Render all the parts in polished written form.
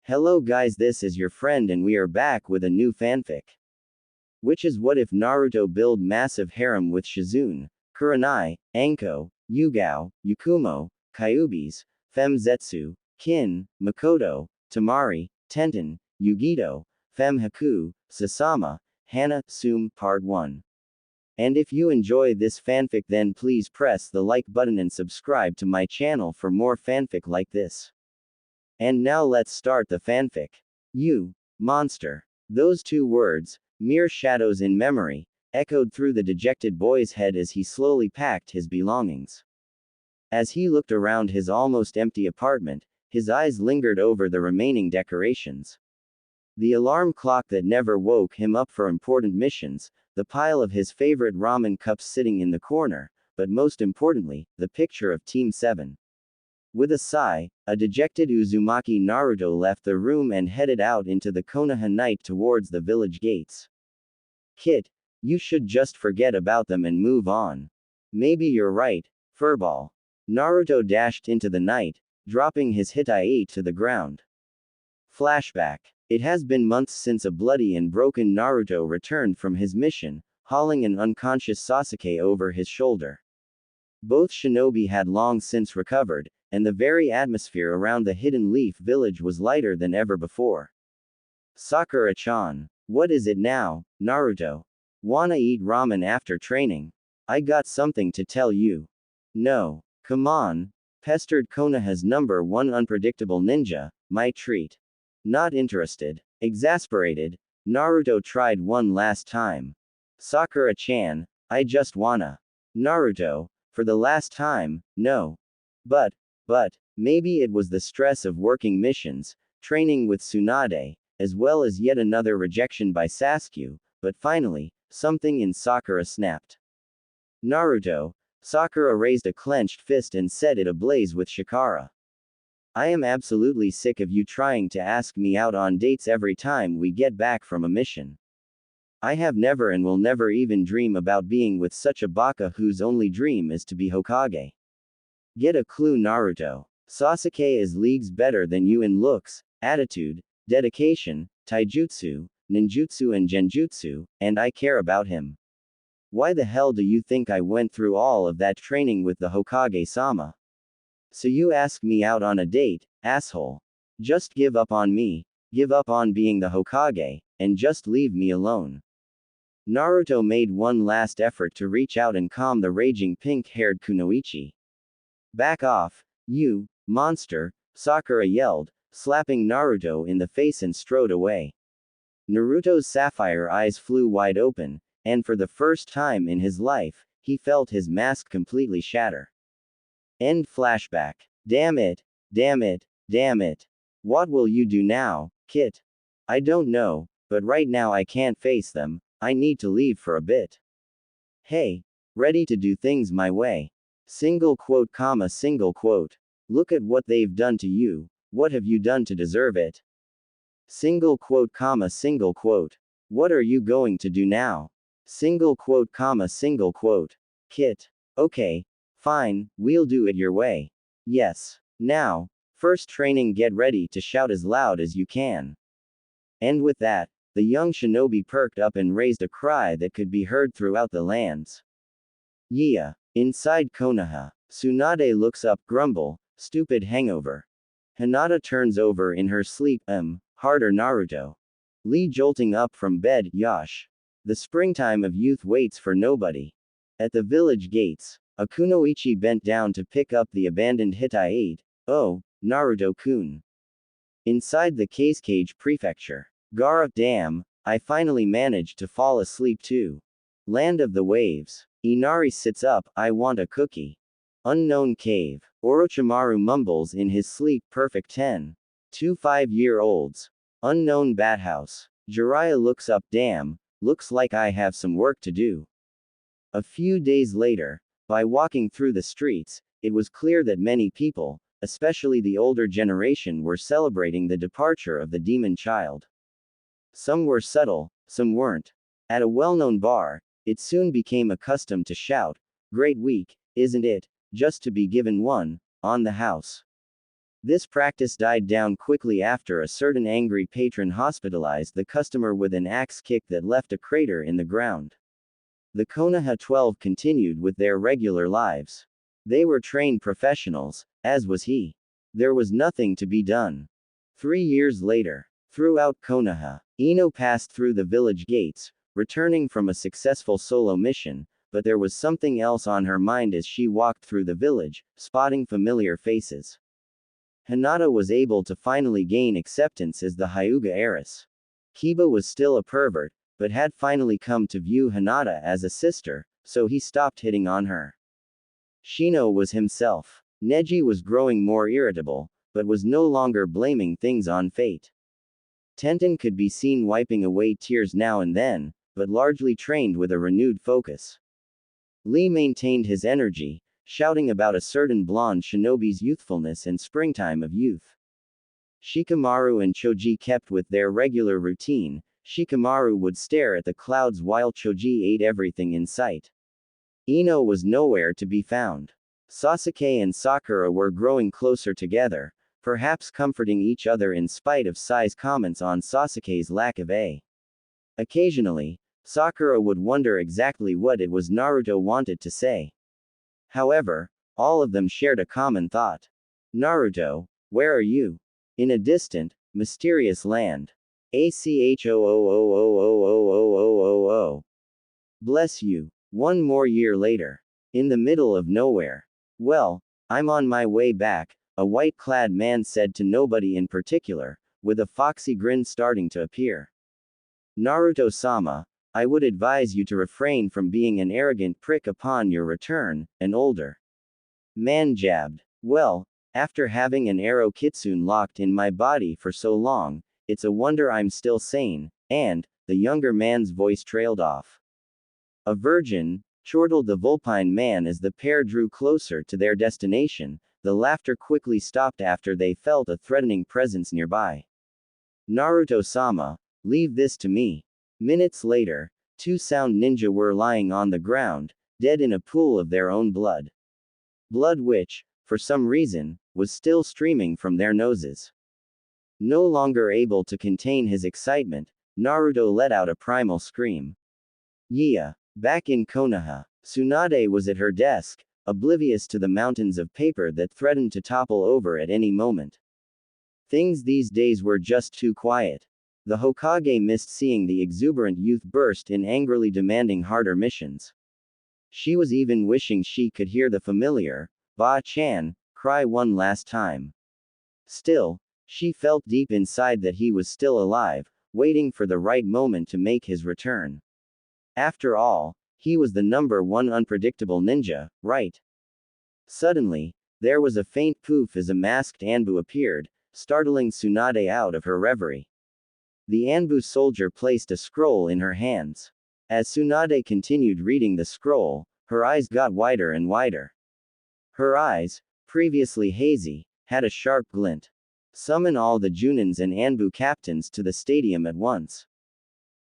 Hello guys, this is your friend and we are back with a new fanfic. Which is what if Naruto build massive harem with Shizune, Kurenai, Anko, Yugao, Yakumo, Kyuubis, Zetsu, Kin, Makoto, Tamari, Tenten, Yugito, Haku, Sasama, Hana, Sum, Part 1. And if you enjoy this fanfic then please press the like button and subscribe to my channel for more fanfic like this. And now let's start the fanfic. You, monster. Those two words, mere shadows in memory, echoed through the dejected boy's head as he slowly packed his belongings. As he looked around his almost empty apartment, his eyes lingered over the remaining decorations. The alarm clock that never woke him up for important missions, the pile of his favorite ramen cups sitting in the corner, but most importantly, the picture of Team 7. With a sigh, a dejected Uzumaki Naruto left the room and headed out into the Konoha night towards the village gates. Kid, you should just forget about them and move on. Maybe you're right, furball. Naruto dashed into the night, dropping his hitai to the ground. Flashback. It has been months since a bloody and broken Naruto returned from his mission, hauling an unconscious Sasuke over his shoulder. Both shinobi had long since recovered, and the very atmosphere around the Hidden Leaf village was lighter than ever before. Sakura-chan. What is it now, Naruto? Wanna eat ramen after training? I got something to tell you. No. Come on. Pestered Konoha's #1 unpredictable ninja, my treat. Not interested. Exasperated, Naruto tried one last time. Sakura-chan, I just wanna. Naruto, for the last time, no. But, maybe it was the stress of working missions, training with Tsunade, as well as yet another rejection by Sasuke, but finally, something in Sakura snapped. Naruto, Sakura raised a clenched fist and set it ablaze with chakra. I am absolutely sick of you trying to ask me out on dates every time we get back from a mission. I have never and will never even dream about being with such a baka whose only dream is to be Hokage. Get a clue, Naruto. Sasuke is leagues better than you in looks, attitude, dedication, taijutsu, ninjutsu and genjutsu, and I care about him. Why the hell do you think I went through all of that training with the Hokage-sama? So you ask me out on a date, asshole. Just give up on me, give up on being the Hokage, and just leave me alone. Naruto made one last effort to reach out and calm the raging pink-haired Kunoichi. Back off, you, monster, Sakura yelled, slapping Naruto in the face and strode away. Naruto's sapphire eyes flew wide open, and for the first time in his life, he felt his mask completely shatter. End flashback. Damn it, damn it, damn it. What will you do now, Kit? I don't know, but right now I can't face them, I need to leave for a bit. Hey, ready to do things my way. Single quote, comma, single quote. Look at what they've done to you, what have you done to deserve it? Single quote, comma, single quote. What are you going to do now? Single quote, comma, single quote. Kit. Okay. Fine, we'll do it your way. Yes. Now, first training, get ready to shout as loud as you can. And with that, the young shinobi perked up and raised a cry that could be heard throughout the lands. Yeah. Inside Konoha, Tsunade looks up, grumble, stupid hangover. Hinata turns over in her sleep, harder Naruto. Lee jolting up from bed, yosh. The springtime of youth waits for nobody. At the village gates, a Kunoichi bent down to pick up the abandoned hitai. Oh, Naruto-kun. Inside the Cage Prefecture. Gaara, damn, I finally managed to fall asleep too. Land of the Waves. Inari sits up, I want a cookie. Unknown cave. Orochimaru mumbles in his sleep, perfect 10. 2 5-year-olds. Unknown bathouse. Jiraiya looks up, damn, looks like I have some work to do. A few days later, by walking through the streets, it was clear that many people, especially the older generation, were celebrating the departure of the demon child. Some were subtle, some weren't. At a well-known bar, it soon became a custom to shout, "Great week, isn't it, just to be given one, on the house." This practice died down quickly after a certain angry patron hospitalized the customer with an axe kick that left a crater in the ground. The Konoha 12 continued with their regular lives. They were trained professionals, as was he. There was nothing to be done. 3 years later, throughout Konoha, Ino passed through the village gates, returning from a successful solo mission, but there was something else on her mind as she walked through the village, spotting familiar faces. Hinata was able to finally gain acceptance as the Hyuga heiress. Kiba was still a pervert, but had finally come to view Hinata as a sister, so he stopped hitting on her. Shino was himself. Neji was growing more irritable, but was no longer blaming things on fate. Tenten could be seen wiping away tears now and then, but largely trained with a renewed focus. Lee maintained his energy, shouting about a certain blonde shinobi's youthfulness and springtime of youth. Shikamaru and Choji kept with their regular routine. Shikamaru would stare at the clouds while Choji ate everything in sight. Ino was nowhere to be found. Sasuke and Sakura were growing closer together, perhaps comforting each other in spite of Sai's comments on Sasuke's lack of a. Occasionally, Sakura would wonder exactly what it was Naruto wanted to say. However, all of them shared a common thought. Naruto, where are you? In a distant, mysterious land. ACHOOOOOOOOOOOO. Bless you. 1 more year later. In the middle of nowhere. Well, I'm on my way back, a white-clad man said to nobody in particular, with a foxy grin starting to appear. Naruto-sama, I would advise you to refrain from being an arrogant prick upon your return, an older man jabbed. Well, after having an arrow kitsune locked in my body for so long, it's a wonder I'm still sane, and, the younger man's voice trailed off. A virgin, chortled the vulpine man as the pair drew closer to their destination. The laughter quickly stopped after they felt a threatening presence nearby. Naruto-sama, leave this to me. Minutes later, 2 sound ninja were lying on the ground, dead in a pool of their own blood. Blood which, for some reason, was still streaming from their noses. No longer able to contain his excitement, Naruto let out a primal scream. Yeah. Back in Konoha, Tsunade was at her desk, oblivious to the mountains of paper that threatened to topple over at any moment. Things these days were just too quiet. The Hokage missed seeing the exuberant youth burst in angrily demanding harder missions. She was even wishing she could hear the familiar, Ba-chan, cry one last time. Still, she felt deep inside that he was still alive, waiting for the right moment to make his return. After all, he was the #1 unpredictable ninja, right? Suddenly, there was a faint poof as a masked Anbu appeared, startling Tsunade out of her reverie. The Anbu soldier placed a scroll in her hands. As Tsunade continued reading the scroll, her eyes got wider and wider. Her eyes, previously hazy, had a sharp glint. Summon all the Junins and Anbu captains to the stadium at once.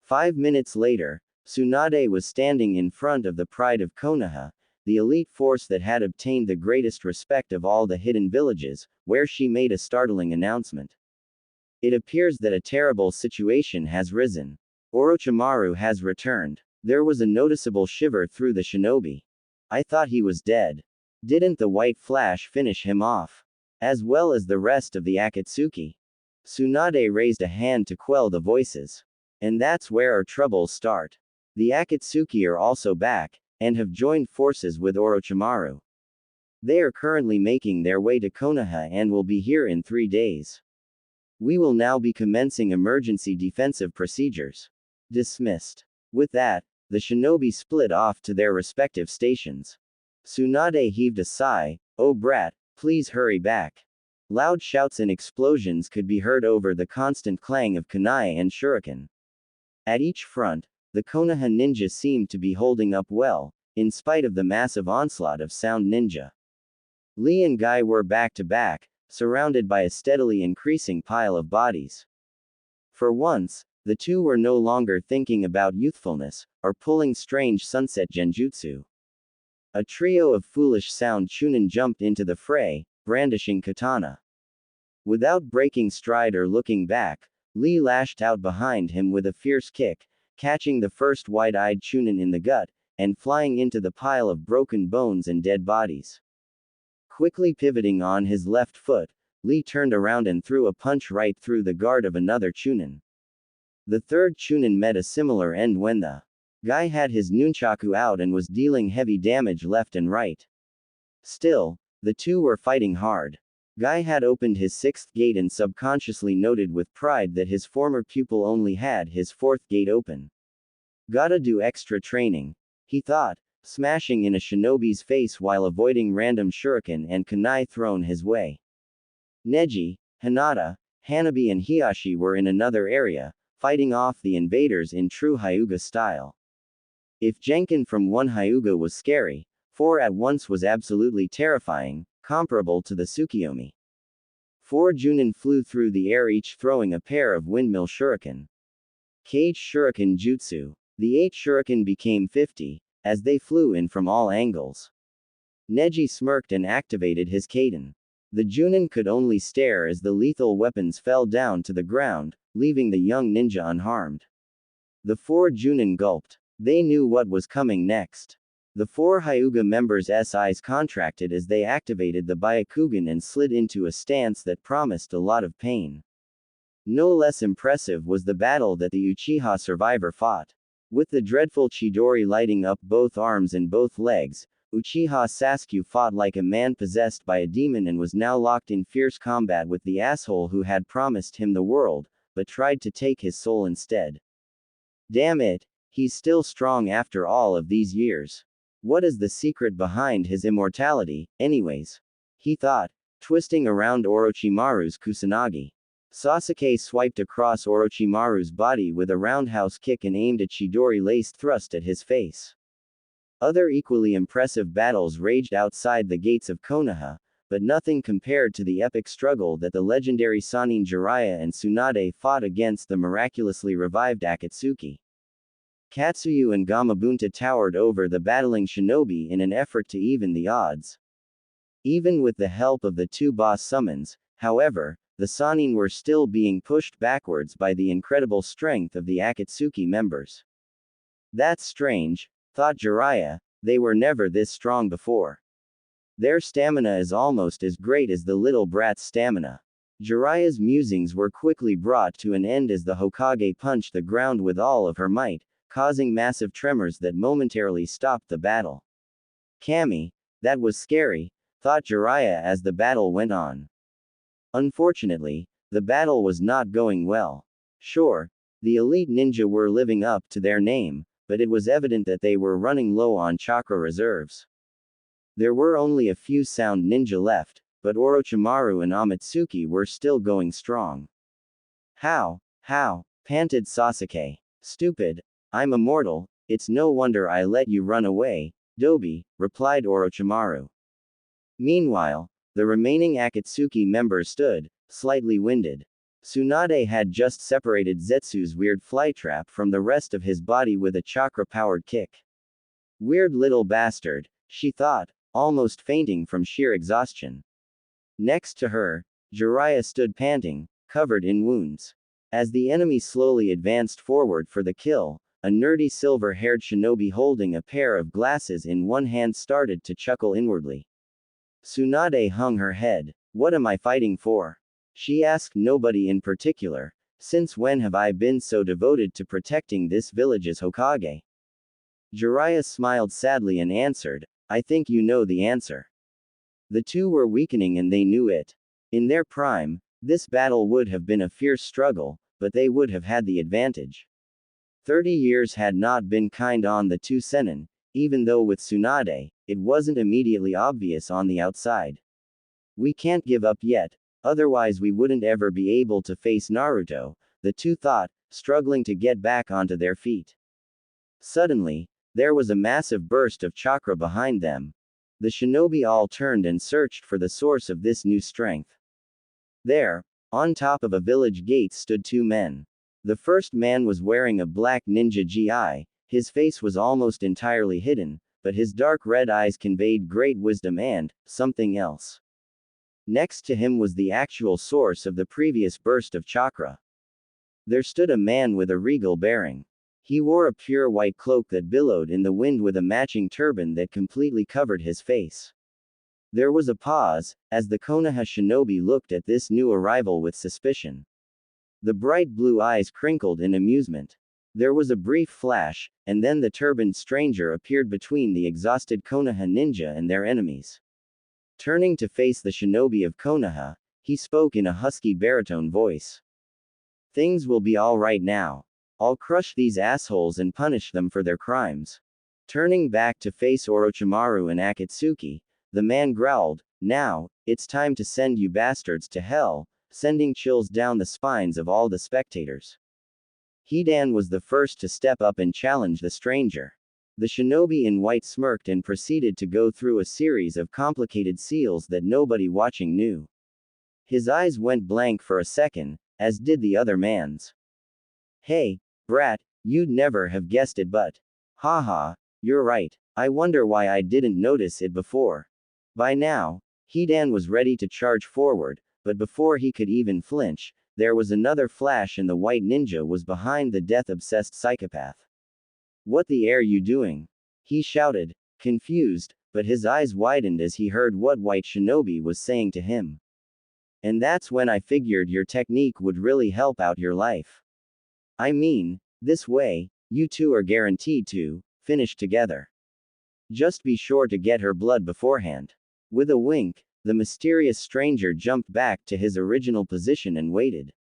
5 minutes later, Tsunade was standing in front of the pride of Konoha, the elite force that had obtained the greatest respect of all the hidden villages, where she made a startling announcement. It appears that a terrible situation has risen. Orochimaru has returned. There was a noticeable shiver through the shinobi. I thought he was dead. Didn't the white flash finish him off? As well as the rest of the Akatsuki? Tsunade raised a hand to quell the voices. And that's where our troubles start. The Akatsuki are also back, and have joined forces with Orochimaru. They are currently making their way to Konoha and will be here in 3 days. We will now be commencing emergency defensive procedures. Dismissed. With that, the shinobi split off to their respective stations. Tsunade heaved a sigh. Oh brat, please hurry back. Loud shouts and explosions could be heard over the constant clang of kunai and shuriken. At each front, the Konoha ninja seemed to be holding up well, in spite of the massive onslaught of sound ninja. Lee and Guy were back to back, surrounded by a steadily increasing pile of bodies. For once, the two were no longer thinking about youthfulness, or pulling strange sunset genjutsu. A trio of foolish sound chunin jumped into the fray, brandishing katana. Without breaking stride or looking back, Lee lashed out behind him with a fierce kick, catching the first wide-eyed Chunin in the gut, and flying into the pile of broken bones and dead bodies. Quickly pivoting on his left foot, Lee turned around and threw a punch right through the guard of another Chunin. The third Chunin met a similar end when the guy had his nunchaku out and was dealing heavy damage left and right. Still, the two were fighting hard. Guy had opened his sixth gate and subconsciously noted with pride that his former pupil only had his fourth gate open. Gotta do extra training, he thought, smashing in a shinobi's face while avoiding random shuriken and kunai thrown his way. Neji, Hinata, Hanabi and Hiyashi were in another area, fighting off the invaders in true Hyuga style. If Genkin from one Hyuga was scary, 4 at once was absolutely terrifying, comparable to the Tsukiyomi. 4 Junin flew through the air, each throwing a pair of windmill shuriken. Cage shuriken jutsu. The 8 shuriken became 50, as they flew in from all angles. Neji smirked and activated his Kaiden. The Junin could only stare as the lethal weapons fell down to the ground, leaving the young ninja unharmed. The 4 Junin gulped. They knew what was coming next. The 4 Hyuga members' eyes contracted as they activated the Byakugan and slid into a stance that promised a lot of pain. No less impressive was the battle that the Uchiha survivor fought. With the dreadful Chidori lighting up both arms and both legs, Uchiha Sasuke fought like a man possessed by a demon and was now locked in fierce combat with the asshole who had promised him the world, but tried to take his soul instead. Damn it, he's still strong after all of these years. What is the secret behind his immortality, anyways? He thought, twisting around Orochimaru's Kusanagi. Sasuke swiped across Orochimaru's body with a roundhouse kick and aimed a Chidori-laced thrust at his face. Other equally impressive battles raged outside the gates of Konoha, but nothing compared to the epic struggle that the legendary Sannin Jiraiya and Tsunade fought against the miraculously revived Akatsuki. Katsuyu and Gamabunta towered over the battling shinobi in an effort to even the odds. Even with the help of the 2 boss summons, however, the Sannin were still being pushed backwards by the incredible strength of the Akatsuki members. That's strange, thought Jiraiya, they were never this strong before. Their stamina is almost as great as the little brat's stamina. Jiraiya's musings were quickly brought to an end as the Hokage punched the ground with all of her might, causing massive tremors that momentarily stopped the battle. Kami, that was scary, thought Jiraiya as the battle went on. Unfortunately, the battle was not going well. Sure, the elite ninja were living up to their name, but it was evident that they were running low on chakra reserves. There were only a few sound ninja left, but Orochimaru and Amatsuki were still going strong. How, panted Sasuke. Stupid, I'm immortal, it's no wonder I let you run away, Dobi, replied Orochimaru. Meanwhile, the remaining Akatsuki members stood, slightly winded. Tsunade had just separated Zetsu's weird flytrap from the rest of his body with a chakra-powered kick. Weird little bastard, she thought, almost fainting from sheer exhaustion. Next to her, Jiraiya stood panting, covered in wounds. As the enemy slowly advanced forward for the kill, a nerdy silver-haired shinobi holding a pair of glasses in one hand started to chuckle inwardly. Tsunade hung her head. What am I fighting for? She asked nobody in particular. Since when have I been so devoted to protecting this village's Hokage? Jiraiya smiled sadly and answered, I think you know the answer. The two were weakening and they knew it. In their prime, this battle would have been a fierce struggle, but they would have had the advantage. 30 years had not been kind on the two Sennin, even though with Tsunade, it wasn't immediately obvious on the outside. We can't give up yet, otherwise we wouldn't ever be able to face Naruto, the two thought, struggling to get back onto their feet. Suddenly, there was a massive burst of chakra behind them. The shinobi all turned and searched for the source of this new strength. There, on top of a village gate stood 2 men. The first man was wearing a black ninja gi, his face was almost entirely hidden, but his dark red eyes conveyed great wisdom and something else. Next to him was the actual source of the previous burst of chakra. There stood a man with a regal bearing. He wore a pure white cloak that billowed in the wind with a matching turban that completely covered his face. There was a pause, as the Konoha shinobi looked at this new arrival with suspicion. The bright blue eyes crinkled in amusement. There was a brief flash, and then the turbaned stranger appeared between the exhausted Konoha ninja and their enemies. Turning to face the shinobi of Konoha, he spoke in a husky baritone voice. Things will be all right now. I'll crush these assholes and punish them for their crimes. Turning back to face Orochimaru and Akatsuki, the man growled, now, it's time to send you bastards to hell, sending chills down the spines of all the spectators. Hidan was the first to step up and challenge the stranger. The shinobi in white smirked and proceeded to go through a series of complicated seals that nobody watching knew. His eyes went blank for a second, as did the other man's. Hey, brat, you'd never have guessed it, but. Haha, you're right. I wonder why I didn't notice it before. By now, Hidan was ready to charge forward, but before he could even flinch, there was another flash and the white ninja was behind the death-obsessed psychopath. What the air you doing? He shouted, confused, but his eyes widened as he heard what white shinobi was saying to him. And that's when I figured your technique would really help out your life. I mean, this way, you two are guaranteed to finish together. Just be sure to get her blood beforehand. With a wink, the mysterious stranger jumped back to his original position and waited.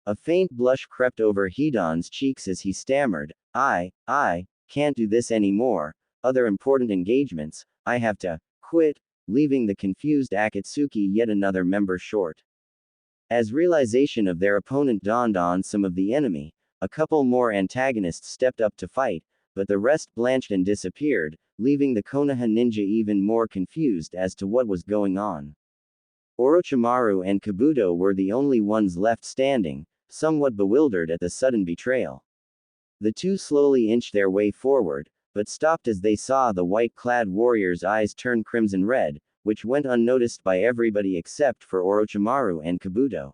A faint blush crept over Hidan's cheeks as he stammered, I can't do this anymore, other important engagements, I have to quit, leaving the confused Akatsuki yet another member short. As realization of their opponent dawned on some of the enemy, a couple more antagonists stepped up to fight, but the rest blanched and disappeared, leaving the Konoha ninja even more confused as to what was going on. Orochimaru and Kabuto were the only ones left standing, somewhat bewildered at the sudden betrayal. The two slowly inched their way forward, but stopped as they saw the white-clad warrior's eyes turn crimson red, which went unnoticed by everybody except for Orochimaru and Kabuto.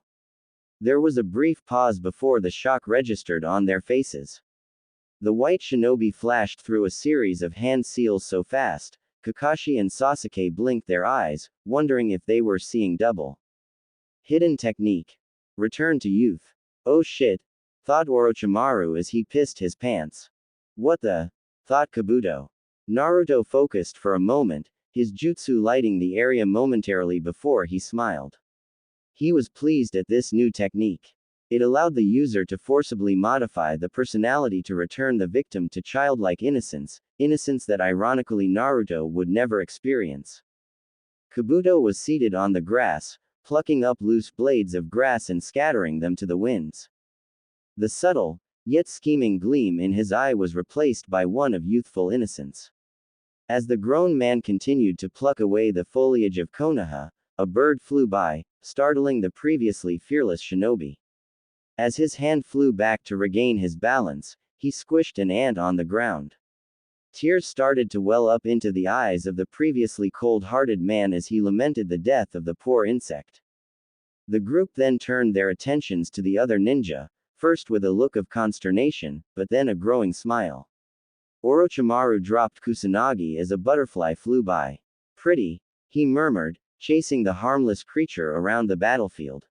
There was a brief pause before the shock registered on their faces. The white shinobi flashed through a series of hand seals so fast, Kakashi and Sasuke blinked their eyes, wondering if they were seeing double. Hidden technique. Return to youth. Oh shit, thought Orochimaru as he pissed his pants. What the? Thought Kabuto. Naruto focused for a moment, his jutsu lighting the area momentarily before he smiled. He was pleased at this new technique. It allowed the user to forcibly modify the personality to return the victim to childlike innocence, innocence that ironically Naruto would never experience. Kabuto was seated on the grass, plucking up loose blades of grass and scattering them to the winds. The subtle, yet scheming gleam in his eye was replaced by one of youthful innocence. As the grown man continued to pluck away the foliage of Konoha, a bird flew by, startling the previously fearless shinobi. As his hand flew back to regain his balance, he squished an ant on the ground. Tears started to well up into the eyes of the previously cold-hearted man as he lamented the death of the poor insect. The group then turned their attentions to the other ninja, first with a look of consternation, but then a growing smile. Orochimaru dropped Kusanagi as a butterfly flew by. Pretty, he murmured, chasing the harmless creature around the battlefield.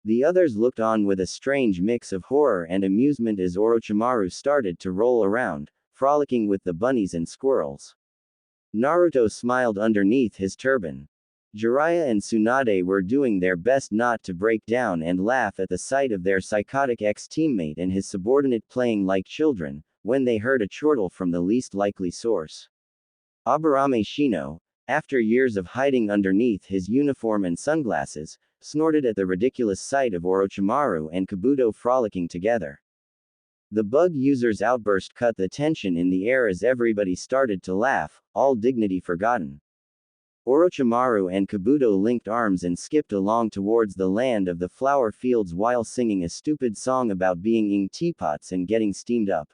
The others looked on with a strange mix of horror and amusement as Orochimaru started to roll around, frolicking with the bunnies and squirrels. Naruto smiled underneath his turban. Jiraiya and Tsunade were doing their best not to break down and laugh at the sight of their psychotic ex-teammate and his subordinate playing like children, when they heard a chortle from the least likely source. Aburame Shino, after years of hiding underneath his uniform and sunglasses, snorted at the ridiculous sight of Orochimaru and Kabuto frolicking together. The bug user's outburst cut the tension in the air as everybody started to laugh, all dignity forgotten. Orochimaru and Kabuto linked arms and skipped along towards the land of the flower fields while singing a stupid song about being in teapots and getting steamed up.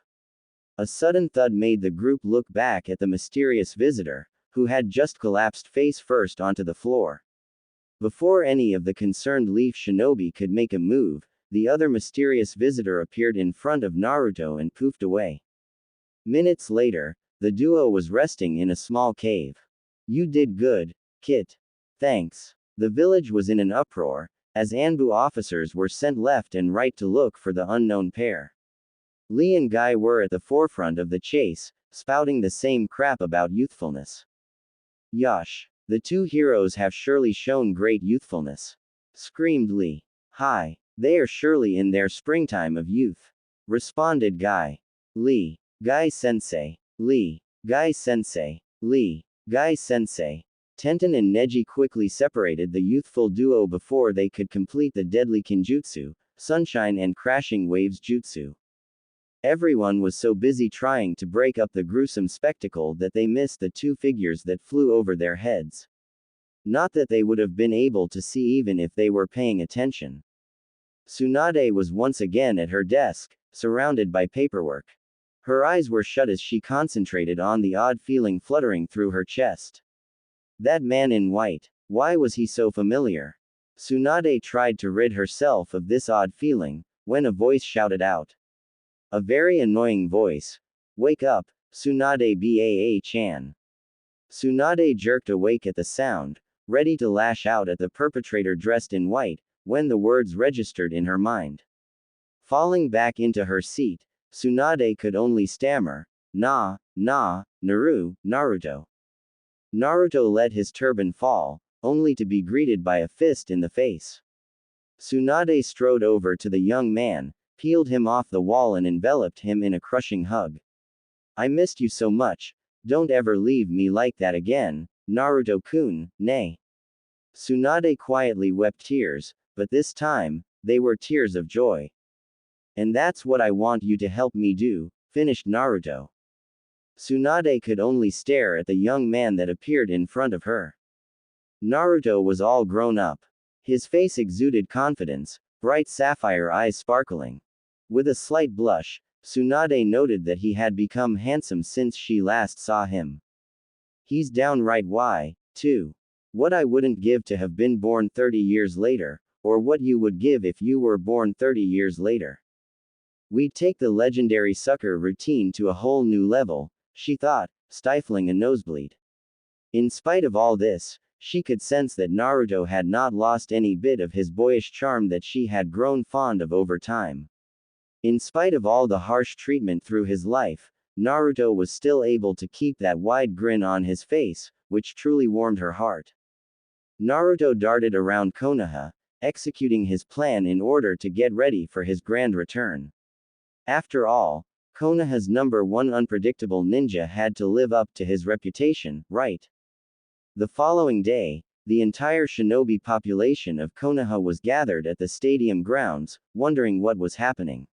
A sudden thud made the group look back at the mysterious visitor, who had just collapsed face first onto the floor. Before any of the concerned Leaf Shinobi could make a move, the other mysterious visitor appeared in front of Naruto and poofed away. Minutes later, the duo was resting in a small cave. You did good, Kit. Thanks. The village was in an uproar, as Anbu officers were sent left and right to look for the unknown pair. Lee and Guy were at the forefront of the chase, spouting the same crap about youthfulness. Yosh. The two heroes have surely shown great youthfulness. Screamed Lee. Hi. They are surely in their springtime of youth. Responded Guy. Lee. Guy sensei. Lee. Guy sensei. Lee. Guy sensei. Tenten and Neji quickly separated the youthful duo before they could complete the deadly Kinjutsu, Sunshine and Crashing Waves Jutsu. Everyone was so busy trying to break up the gruesome spectacle that they missed the two figures that flew over their heads. Not that they would have been able to see even if they were paying attention. Tsunade was once again at her desk, surrounded by paperwork. Her eyes were shut as she concentrated on the odd feeling fluttering through her chest. That man in white, why was he so familiar? Tsunade tried to rid herself of this odd feeling, when a voice shouted out. A very annoying voice. Wake up, Tsunade Baa-chan. Tsunade jerked awake at the sound, ready to lash out at the perpetrator dressed in white, when the words registered in her mind. Falling back into her seat, Tsunade could only stammer, Naruto. Naruto let his turban fall, only to be greeted by a fist in the face. Tsunade strode over to the young man, peeled him off the wall and enveloped him in a crushing hug. I missed you so much, don't ever leave me like that again, Naruto-kun, nay. Tsunade quietly wept tears, but this time, they were tears of joy. And that's what I want you to help me do, finished Naruto. Tsunade could only stare at the young man that appeared in front of her. Naruto was all grown up. His face exuded confidence, bright sapphire eyes sparkling. With a slight blush, Tsunade noted that he had become handsome since she last saw him. He's downright too. What I wouldn't give to have been born 30 years later, or what you would give if you were born 30 years later. We'd take the legendary sucker routine to a whole new level, she thought, stifling a nosebleed. In spite of all this, she could sense that Naruto had not lost any bit of his boyish charm that she had grown fond of over time. In spite of all the harsh treatment through his life, Naruto was still able to keep that wide grin on his face, which truly warmed her heart. Naruto darted around Konoha, executing his plan in order to get ready for his grand return. After all, Konoha's #1 unpredictable ninja had to live up to his reputation, right? The following day, the entire shinobi population of Konoha was gathered at the stadium grounds, wondering what was happening.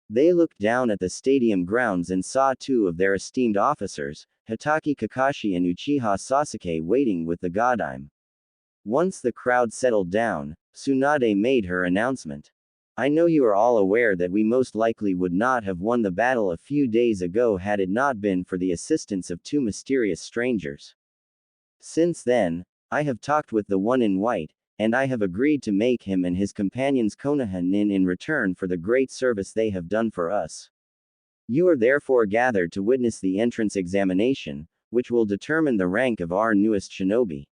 They looked down at the stadium grounds and saw two of their esteemed officers, Hitaki Kakashi and Uchiha Sasuke, waiting with the Godime. Once the crowd settled down, Tsunade made her announcement. I know you are all aware that we most likely would not have won the battle a few days ago had it not been for the assistance of two mysterious strangers. Since then, I have talked with the one in white, and I have agreed to make him and his companions Konoha nin in return for the great service they have done for us. You are therefore gathered to witness the entrance examination, which will determine the rank of our newest shinobi.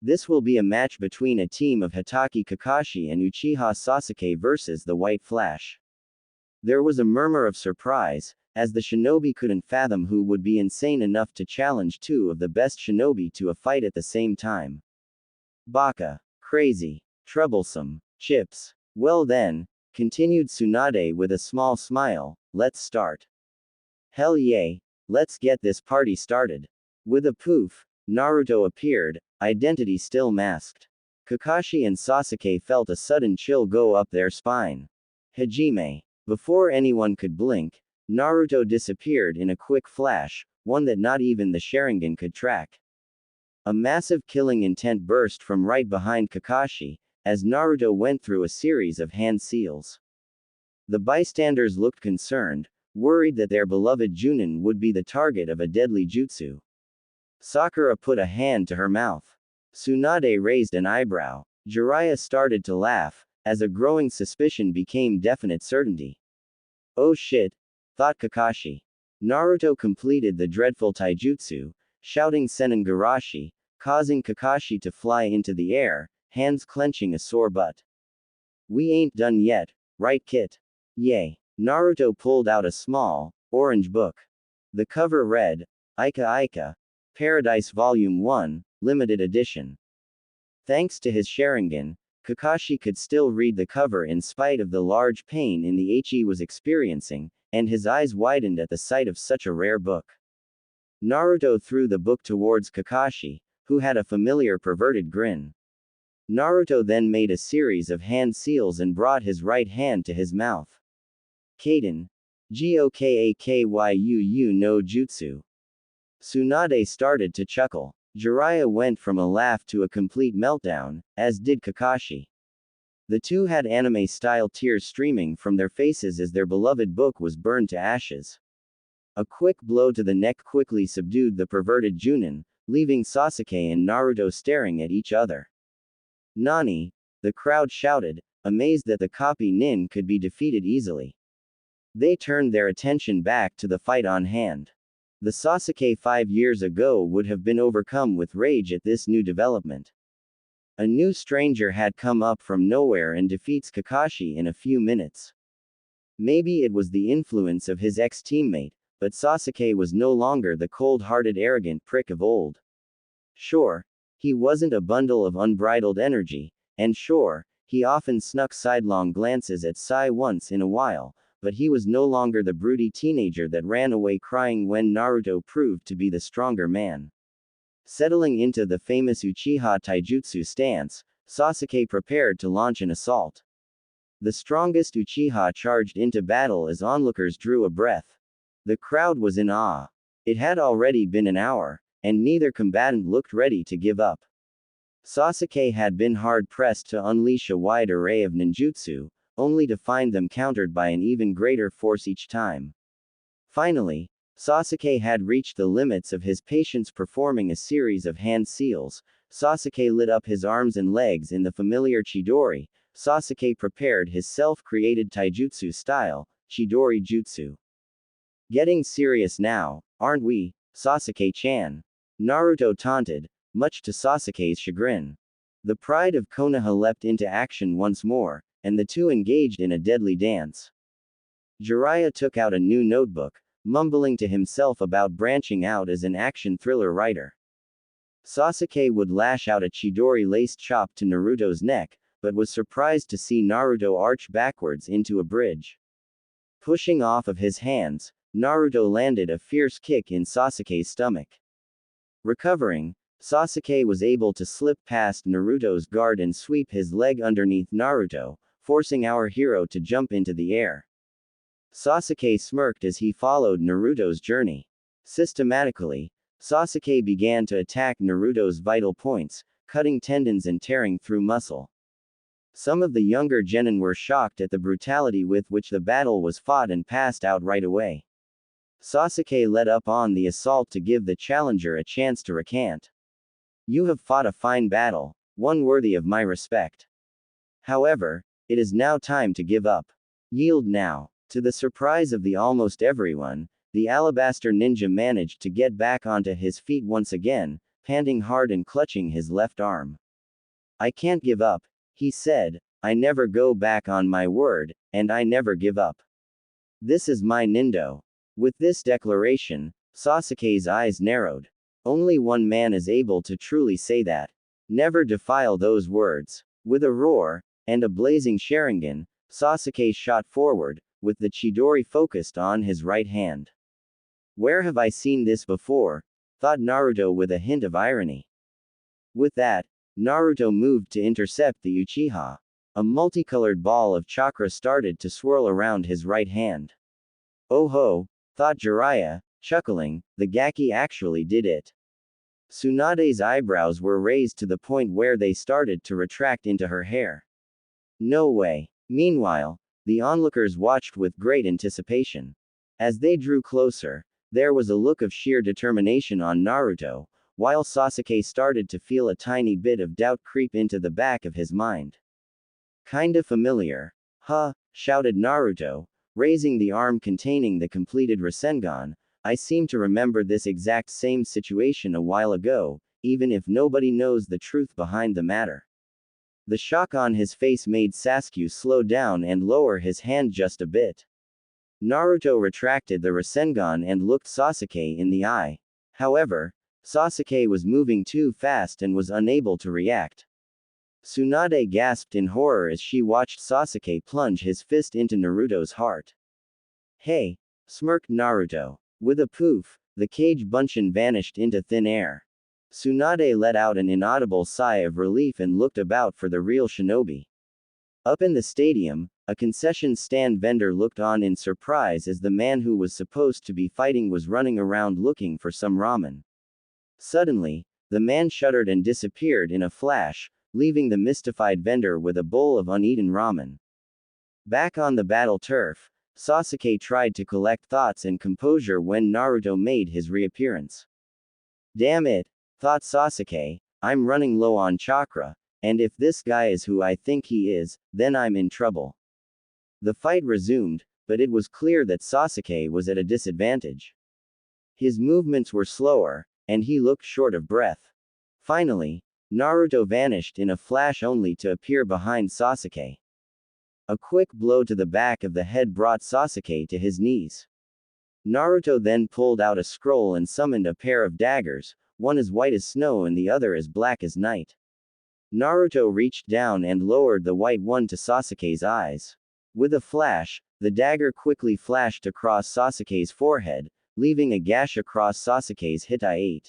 This will be a match between a team of Hitaki Kakashi and Uchiha Sasuke versus the White Flash. There was a murmur of surprise, as the shinobi couldn't fathom who would be insane enough to challenge two of the best shinobi to a fight at the same time. Baka. Crazy. Troublesome. Chips. Well then, continued Tsunade with a small smile, let's start. Hell yay, let's get this party started. With a poof, Naruto appeared, identity still masked. Kakashi and Sasuke felt a sudden chill go up their spine. Hajime. Before anyone could blink, Naruto disappeared in a quick flash, one that not even the Sharingan could track. A massive killing intent burst from right behind Kakashi, as Naruto went through a series of hand seals. The bystanders looked concerned, worried that their beloved Junin would be the target of a deadly jutsu. Sakura put a hand to her mouth. Tsunade raised an eyebrow. Jiraiya started to laugh, as a growing suspicion became definite certainty. Oh shit, thought Kakashi. Naruto completed the dreadful taijutsu, shouting Senengarashi, causing Kakashi to fly into the air, hands clenching a sore butt. We ain't done yet, right Kit? Yay. Naruto pulled out a small, orange book. The cover read, Ika Ika, Paradise Volume 1, Limited Edition. Thanks to his Sharingan, Kakashi could still read the cover in spite of the large pain in the he was experiencing, and his eyes widened at the sight of such a rare book. Naruto threw the book towards Kakashi, who had a familiar perverted grin. Naruto then made a series of hand seals and brought his right hand to his mouth. Kaden. Gokakyu no jutsu. Tsunade started to chuckle. Jiraiya went from a laugh to a complete meltdown, as did Kakashi. The two had anime-style tears streaming from their faces as their beloved book was burned to ashes. A quick blow to the neck quickly subdued the perverted Junin, leaving Sasuke and Naruto staring at each other. Nani? The crowd shouted, amazed that the copy nin could be defeated easily. They turned their attention back to the fight on hand. The Sasuke 5 years ago would have been overcome with rage at this new development. A new stranger had come up from nowhere and defeats Kakashi in a few minutes. Maybe it was the influence of his ex-teammate, but Sasuke was no longer the cold-hearted arrogant prick of old. Sure, he wasn't a bundle of unbridled energy, and sure, he often snuck sidelong glances at Sai once in a while, but he was no longer the broody teenager that ran away crying when Naruto proved to be the stronger man. Settling into the famous Uchiha Taijutsu stance, Sasuke prepared to launch an assault. The strongest Uchiha charged into battle as onlookers drew a breath. The crowd was in awe. It had already been an hour, and neither combatant looked ready to give up. Sasuke had been hard-pressed to unleash a wide array of ninjutsu, only to find them countered by an even greater force each time. Finally, Sasuke had reached the limits of his patience performing a series of hand seals. Sasuke lit up his arms and legs in the familiar Chidori. Sasuke prepared his self-created taijutsu style, Chidori Jutsu. Getting serious now, aren't we, Sasuke-chan? Naruto taunted, much to Sasuke's chagrin. The pride of Konoha leapt into action once more, and the two engaged in a deadly dance. Jiraiya took out a new notebook, mumbling to himself about branching out as an action thriller writer. Sasuke would lash out a Chidori-laced chop to Naruto's neck, but was surprised to see Naruto arch backwards into a bridge. Pushing off of his hands, Naruto landed a fierce kick in Sasuke's stomach. Recovering, Sasuke was able to slip past Naruto's guard and sweep his leg underneath Naruto, forcing our hero to jump into the air. Sasuke smirked as he followed Naruto's journey. Systematically, Sasuke began to attack Naruto's vital points, cutting tendons and tearing through muscle. Some of the younger genin were shocked at the brutality with which the battle was fought and passed out right away. Sasuke led up on the assault to give the challenger a chance to recant. You have fought a fine battle, one worthy of my respect. However, it is now time to give up. Yield now. To the surprise of almost everyone, the Alabaster Ninja managed to get back onto his feet once again, panting hard and clutching his left arm. I can't give up, he said, I never go back on my word, and I never give up. This is my Nindo. With this declaration, Sasuke's eyes narrowed. Only one man is able to truly say that. Never defile those words. With a roar, and a blazing Sharingan, Sasuke shot forward, with the Chidori focused on his right hand. Where have I seen this before? Thought Naruto with a hint of irony. With that, Naruto moved to intercept the Uchiha. A multicolored ball of chakra started to swirl around his right hand. Oh ho, thought Jiraiya, chuckling, the Gaki actually did it. Tsunade's eyebrows were raised to the point where they started to retract into her hair. No way. Meanwhile, the onlookers watched with great anticipation. As they drew closer, there was a look of sheer determination on Naruto, while Sasuke started to feel a tiny bit of doubt creep into the back of his mind. Kinda familiar. Huh, shouted Naruto, raising the arm containing the completed Rasengan. I seem to remember this exact same situation a while ago, even if nobody knows the truth behind the matter. The shock on his face made Sasuke slow down and lower his hand just a bit. Naruto retracted the Rasengan and looked Sasuke in the eye. However, Sasuke was moving too fast and was unable to react. Tsunade gasped in horror as she watched Sasuke plunge his fist into Naruto's heart. Hey! Smirked Naruto. With a poof, the cage bunshin vanished into thin air. Tsunade let out an inaudible sigh of relief and looked about for the real shinobi. Up in the stadium, a concession stand vendor looked on in surprise as the man who was supposed to be fighting was running around looking for some ramen. Suddenly, the man shuddered and disappeared in a flash, leaving the mystified vendor with a bowl of uneaten ramen. Back on the battle turf, Sasuke tried to collect thoughts and composure when Naruto made his reappearance. Damn it, thought Sasuke, I'm running low on chakra, and if this guy is who I think he is, then I'm in trouble. The fight resumed, but it was clear that Sasuke was at a disadvantage. His movements were slower, and he looked short of breath. Finally, Naruto vanished in a flash only to appear behind Sasuke. A quick blow to the back of the head brought Sasuke to his knees. Naruto then pulled out a scroll and summoned a pair of daggers, one as white as snow and the other as black as night. Naruto reached down and lowered the white one to Sasuke's eyes. With a flash, the dagger quickly flashed across Sasuke's forehead, leaving a gash across Sasuke's hitai.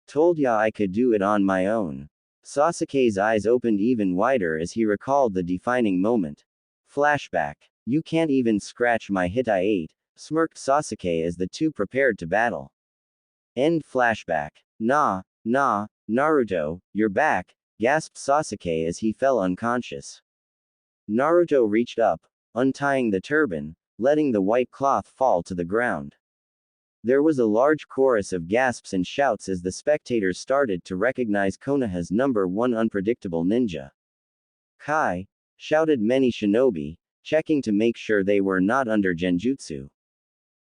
Told ya I could do it on my own. Sasuke's eyes opened even wider as he recalled the defining moment. Flashback. You can't even scratch my hitai, smirked Sasuke as the two prepared to battle. End flashback. Nah, Naruto, you're back, gasped Sasuke as he fell unconscious. Naruto reached up, untying the turban, letting the white cloth fall to the ground. There was a large chorus of gasps and shouts as the spectators started to recognize Konoha's #1 unpredictable ninja. Kai! Shouted many shinobi, checking to make sure they were not under genjutsu.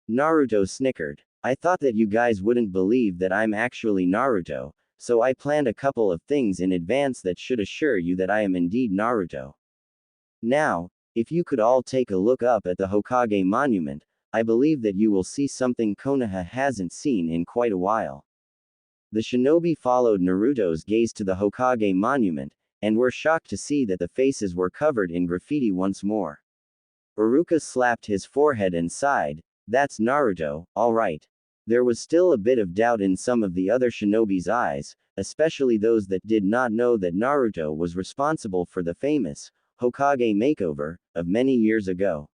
Naruto snickered. I thought that you guys wouldn't believe that I'm actually Naruto, so I planned a couple of things in advance that should assure you that I am indeed Naruto. Now, if you could all take a look up at the Hokage monument, I believe that you will see something Konoha hasn't seen in quite a while. The shinobi followed Naruto's gaze to the Hokage monument, and were shocked to see that the faces were covered in graffiti once more. Iruka slapped his forehead and sighed, that's Naruto, alright. There was still a bit of doubt in some of the other shinobi's eyes, especially those that did not know that Naruto was responsible for the famous Hokage makeover of many years ago.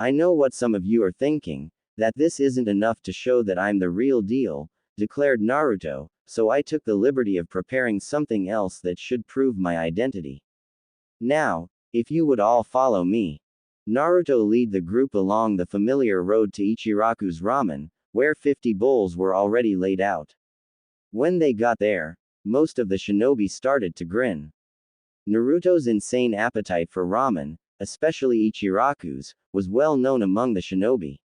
I know what some of you are thinking, that this isn't enough to show that I'm the real deal, declared Naruto, so I took the liberty of preparing something else that should prove my identity. Now, if you would all follow me. Naruto led the group along the familiar road to Ichiraku's ramen, where 50 bowls were already laid out. When they got there, most of the shinobi started to grin. Naruto's insane appetite for ramen, especially Ichiraku's, was well known among the shinobi.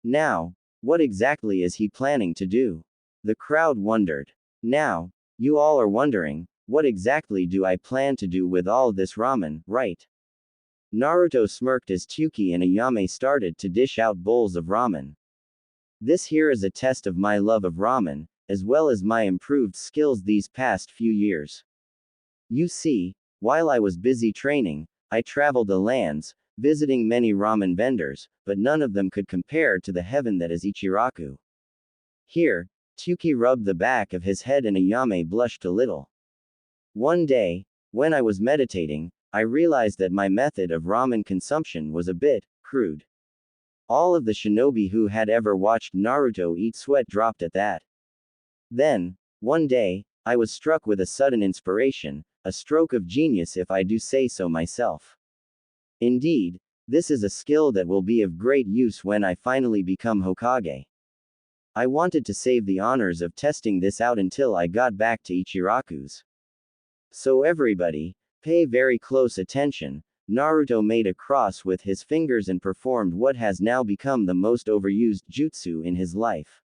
Now, what exactly is he planning to do? The crowd wondered. Now, you all are wondering, what exactly do I plan to do with all this ramen, right? Naruto smirked as Tsuki and Ayame started to dish out bowls of ramen. This here is a test of my love of ramen, as well as my improved skills these past few years. You see, while I was busy training, I traveled the lands, visiting many ramen vendors, but none of them could compare to the heaven that is Ichiraku. Here, Tsuki rubbed the back of his head and Ayame blushed a little. One day, when I was meditating, I realized that my method of ramen consumption was a bit crude. All of the shinobi who had ever watched Naruto eat sweat dropped at that. Then, one day, I was struck with a sudden inspiration, a stroke of genius if I do say so myself. Indeed, this is a skill that will be of great use when I finally become Hokage. I wanted to save the honors of testing this out until I got back to Ichiraku's. So everybody, pay very close attention. Naruto made a cross with his fingers and performed what has now become the most overused jutsu in his life.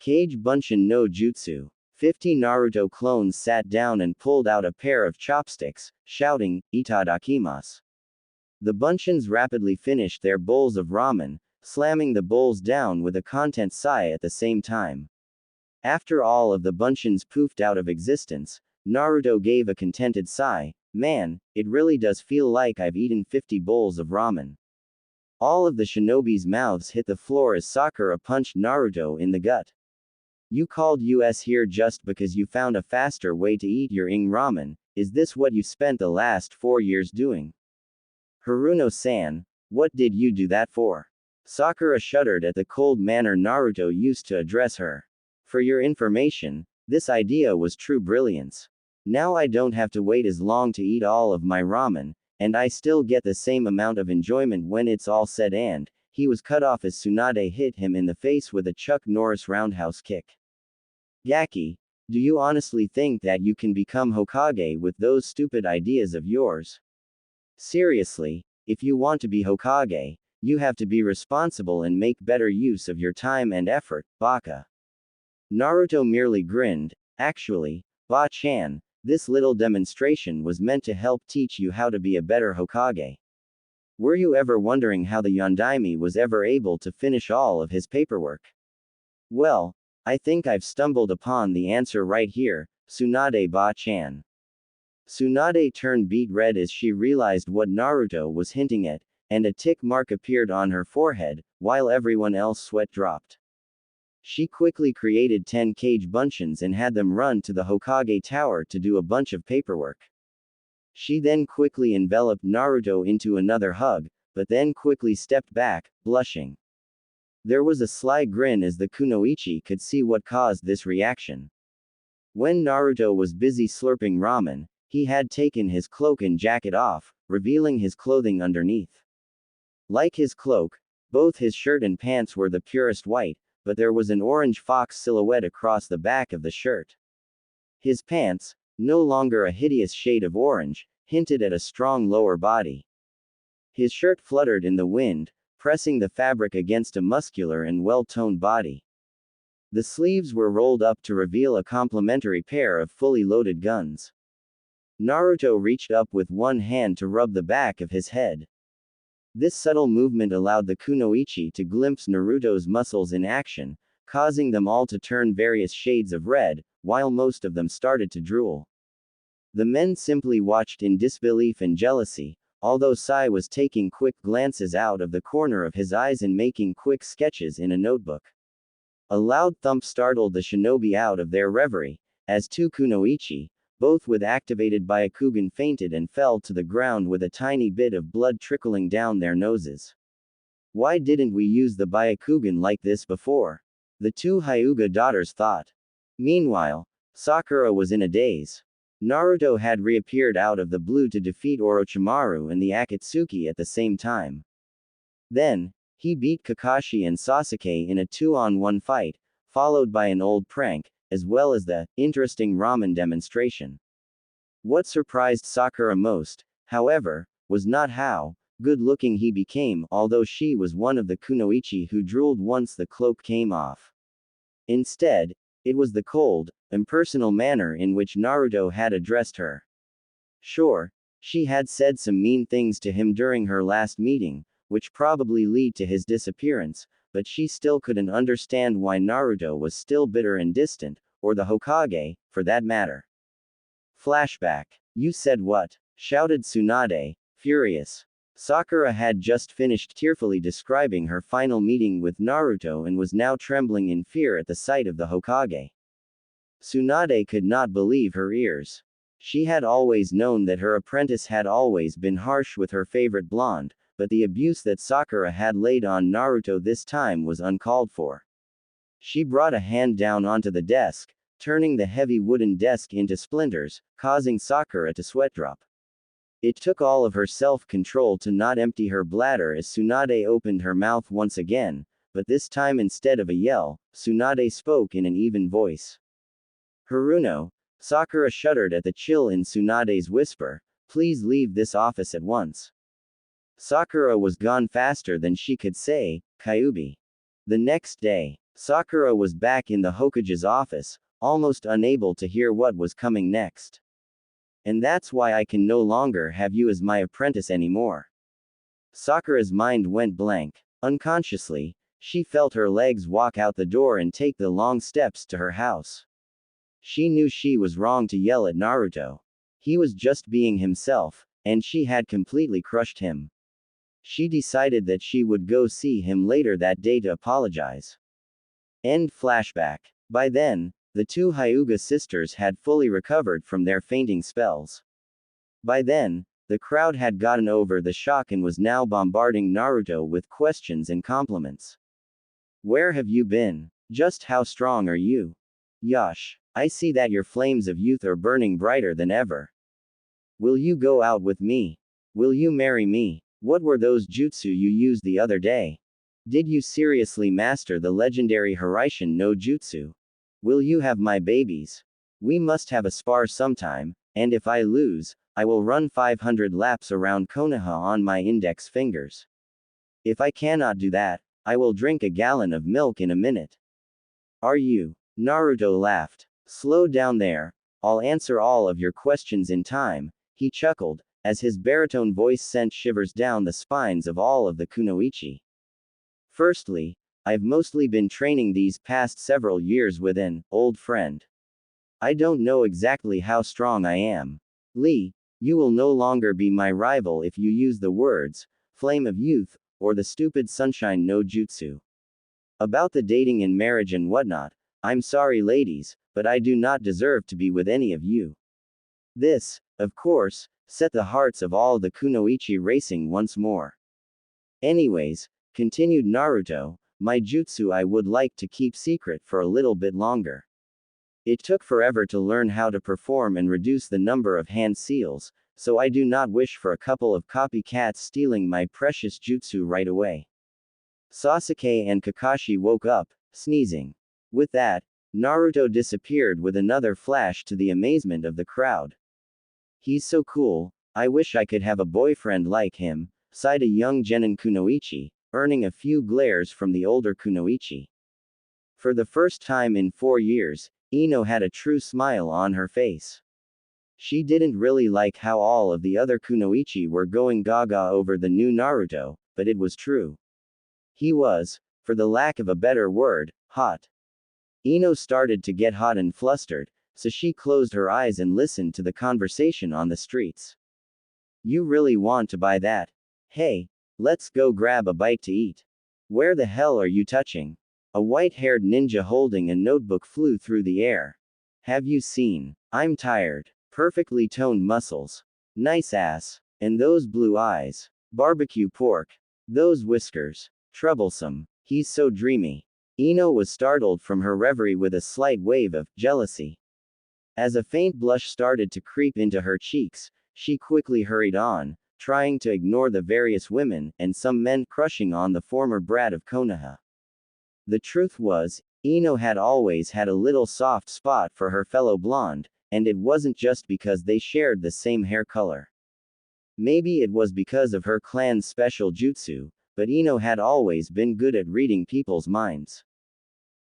Kage Bunshin no Jutsu. 50 Naruto clones sat down and pulled out a pair of chopsticks, shouting, "Itadakimasu." The Bunshins rapidly finished their bowls of ramen, slamming the bowls down with a content sigh at the same time. After all of the Bunshins poofed out of existence, Naruto gave a contented sigh. Man, it really does feel like I've eaten 50 bowls of ramen. All of the shinobi's mouths hit the floor as Sakura punched Naruto in the gut. You called us here just because you found a faster way to eat your ramen. Is this what you spent the last 4 years doing? Haruno-san, what did you do that for? Sakura shuddered at the cold manner Naruto used to address her. For your information, this idea was true brilliance. Now I don't have to wait as long to eat all of my ramen, and I still get the same amount of enjoyment when it's all said and, he was cut off as Tsunade hit him in the face with a Chuck Norris roundhouse kick. Gaki, do you honestly think that you can become Hokage with those stupid ideas of yours? Seriously, if you want to be Hokage, you have to be responsible and make better use of your time and effort, Baka. Naruto merely grinned. Actually, Ba-chan, this little demonstration was meant to help teach you how to be a better Hokage. Were you ever wondering how the Yondaime was ever able to finish all of his paperwork? Well, I think I've stumbled upon the answer right here, Tsunade Ba-chan. Tsunade turned beet red as she realized what Naruto was hinting at, and a tick mark appeared on her forehead, while everyone else sweat dropped. She quickly created 10 Kage Bunshins and had them run to the Hokage Tower to do a bunch of paperwork. She then quickly enveloped Naruto into another hug, but then quickly stepped back, blushing. There was a sly grin as the kunoichi could see what caused this reaction. When Naruto was busy slurping ramen, he had taken his cloak and jacket off, revealing his clothing underneath. Like his cloak, both his shirt and pants were the purest white, but there was an orange fox silhouette across the back of the shirt. His pants, no longer a hideous shade of orange, hinted at a strong lower body. His shirt fluttered in the wind, pressing the fabric against a muscular and well-toned body. The sleeves were rolled up to reveal a complementary pair of fully loaded guns. Naruto reached up with one hand to rub the back of his head. This subtle movement allowed the kunoichi to glimpse Naruto's muscles in action, causing them all to turn various shades of red, while most of them started to drool. The men simply watched in disbelief and jealousy, although Sai was taking quick glances out of the corner of his eyes and making quick sketches in a notebook. A loud thump startled the shinobi out of their reverie, as two kunoichi, both with activated Byakugan, fainted and fell to the ground with a tiny bit of blood trickling down their noses. Why didn't we use the Byakugan like this before? The two Hyuga daughters thought. Meanwhile, Sakura was in a daze. Naruto had reappeared out of the blue to defeat Orochimaru and the Akatsuki at the same time. Then, he beat Kakashi and Sasuke in a 2-on-1 fight, followed by an old prank, as well as the interesting ramen demonstration. What surprised Sakura most, however, was not how good-looking he became, although she was one of the kunoichi who drooled once the cloak came off. Instead, it was the cold, impersonal manner in which Naruto had addressed her. Sure, she had said some mean things to him during her last meeting, which probably lead to his disappearance, but she still couldn't understand why Naruto was still bitter and distant, or the Hokage, for that matter. Flashback. You said what? Shouted Tsunade, furious. Sakura had just finished tearfully describing her final meeting with Naruto and was now trembling in fear at the sight of the Hokage. Tsunade could not believe her ears. She had always known that her apprentice had always been harsh with her favorite blonde, but the abuse that Sakura had laid on Naruto this time was uncalled for. She brought a hand down onto the desk, turning the heavy wooden desk into splinters, causing Sakura to sweat drop. It took all of her self-control to not empty her bladder as Tsunade opened her mouth once again, but this time instead of a yell, Tsunade spoke in an even voice. Haruno. Sakura shuddered at the chill in Tsunade's whisper. Please leave this office at once. Sakura was gone faster than she could say, Kyuubi. The next day, Sakura was back in the Hokage's office, almost unable to hear what was coming next. And that's why I can no longer have you as my apprentice anymore. Sakura's mind went blank. Unconsciously, she felt her legs walk out the door and take the long steps to her house. She knew she was wrong to yell at Naruto. He was just being himself, and she had completely crushed him. She decided that she would go see him later that day to apologize. End flashback. By then, the two Hyuga sisters had fully recovered from their fainting spells. By then, the crowd had gotten over the shock and was now bombarding Naruto with questions and compliments. Where have you been? Just how strong are you? Yosh, I see that your flames of youth are burning brighter than ever. Will you go out with me? Will you marry me? What were those jutsu you used the other day? Did you seriously master the legendary Hiraishin no Jutsu? Will you have my babies? We must have a spar sometime, and if I lose, I will run 500 laps around Konoha on my index fingers. If I cannot do that, I will drink a gallon of milk in a minute. Are you? Naruto laughed. Slow down there. I'll answer all of your questions in time, he chuckled, as his baritone voice sent shivers down the spines of all of the kunoichi. Firstly, I've mostly been training these past several years with an old friend. I don't know exactly how strong I am. Lee, you will no longer be my rival if you use the words, flame of youth, or the stupid sunshine no jutsu. About the dating and marriage and whatnot, I'm sorry ladies, but I do not deserve to be with any of you. This, of course, set the hearts of all the kunoichi racing once more. Anyways, continued Naruto, my jutsu I would like to keep secret for a little bit longer. It took forever to learn how to perform and reduce the number of hand seals, so I do not wish for a couple of copycats stealing my precious jutsu right away. Sasuke and Kakashi woke up, sneezing. With that, Naruto disappeared with another flash to the amazement of the crowd. He's so cool, I wish I could have a boyfriend like him, sighed a young genin kunoichi, earning a few glares from the older kunoichi. For the first time in 4 years, Ino had a true smile on her face. She didn't really like how all of the other kunoichi were going gaga over the new Naruto, but it was true. He was, for the lack of a better word, hot. Ino started to get hot and flustered, so she closed her eyes and listened to the conversation on the streets. You really want to buy that? Hey, let's go grab a bite to eat. Where the hell are you touching? A white-haired ninja holding a notebook flew through the air. Have you seen? I'm tired. Perfectly toned muscles. Nice ass. And those blue eyes. Barbecue pork. Those whiskers. Troublesome. He's so dreamy. Ino was startled from her reverie with a slight wave of jealousy. As a faint blush started to creep into her cheeks, she quickly hurried on, trying to ignore the various women and some men crushing on the former brat of Konoha. The truth was, Ino had always had a little soft spot for her fellow blonde, and it wasn't just because they shared the same hair color. Maybe it was because of her clan's special jutsu, but Ino had always been good at reading people's minds.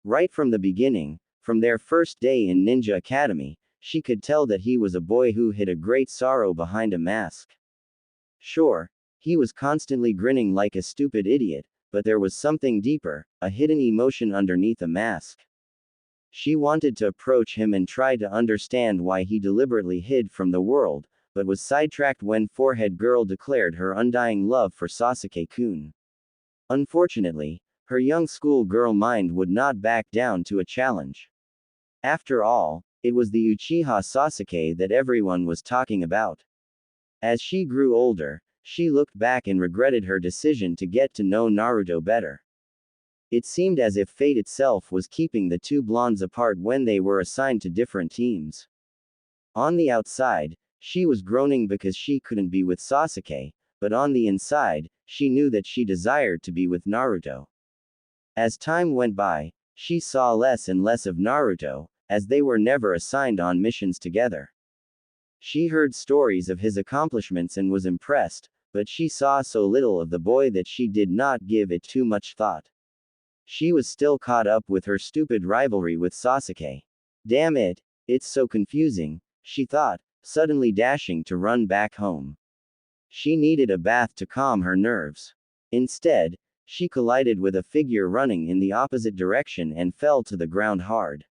Right from the beginning, from their first day in Ninja Academy, she could tell that he was a boy who hid a great sorrow behind a mask. Sure, he was constantly grinning like a stupid idiot, but there was something deeper, a hidden emotion underneath a mask. She wanted to approach him and try to understand why he deliberately hid from the world, but was sidetracked when Forehead Girl declared her undying love for Sasuke-kun. Unfortunately, her young school-girl mind would not back down to a challenge. After all, it was the Uchiha Sasuke that everyone was talking about. As she grew older, she looked back and regretted her decision to get to know Naruto better. It seemed as if fate itself was keeping the two blondes apart when they were assigned to different teams. On the outside, she was groaning because she couldn't be with Sasuke, but on the inside, she knew that she desired to be with Naruto. As time went by, she saw less and less of Naruto, as they were never assigned on missions together. She heard stories of his accomplishments and was impressed, but she saw so little of the boy that she did not give it too much thought. She was still caught up with her stupid rivalry with Sasuke. Damn it, it's so confusing, she thought, suddenly dashing to run back home. She needed a bath to calm her nerves. Instead, she collided with a figure running in the opposite direction and fell to the ground hard.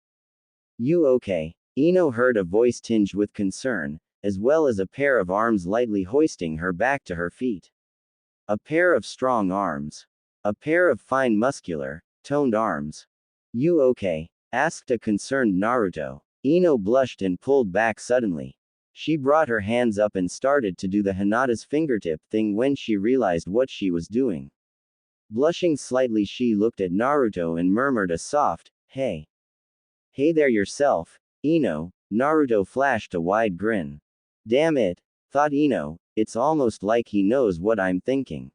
You okay? Ino heard a voice tinged with concern, as well as a pair of arms lightly hoisting her back to her feet. A pair of strong arms. A pair of fine muscular, toned arms. You okay? Asked a concerned Naruto. Ino blushed and pulled back suddenly. She brought her hands up and started to do the Hinata's fingertip thing when she realized what she was doing. Blushing slightly, she looked at Naruto and murmured a soft, "Hey. Hey there yourself, Ino." Naruto flashed a wide grin. Damn it, thought Ino, it's almost like he knows what I'm thinking.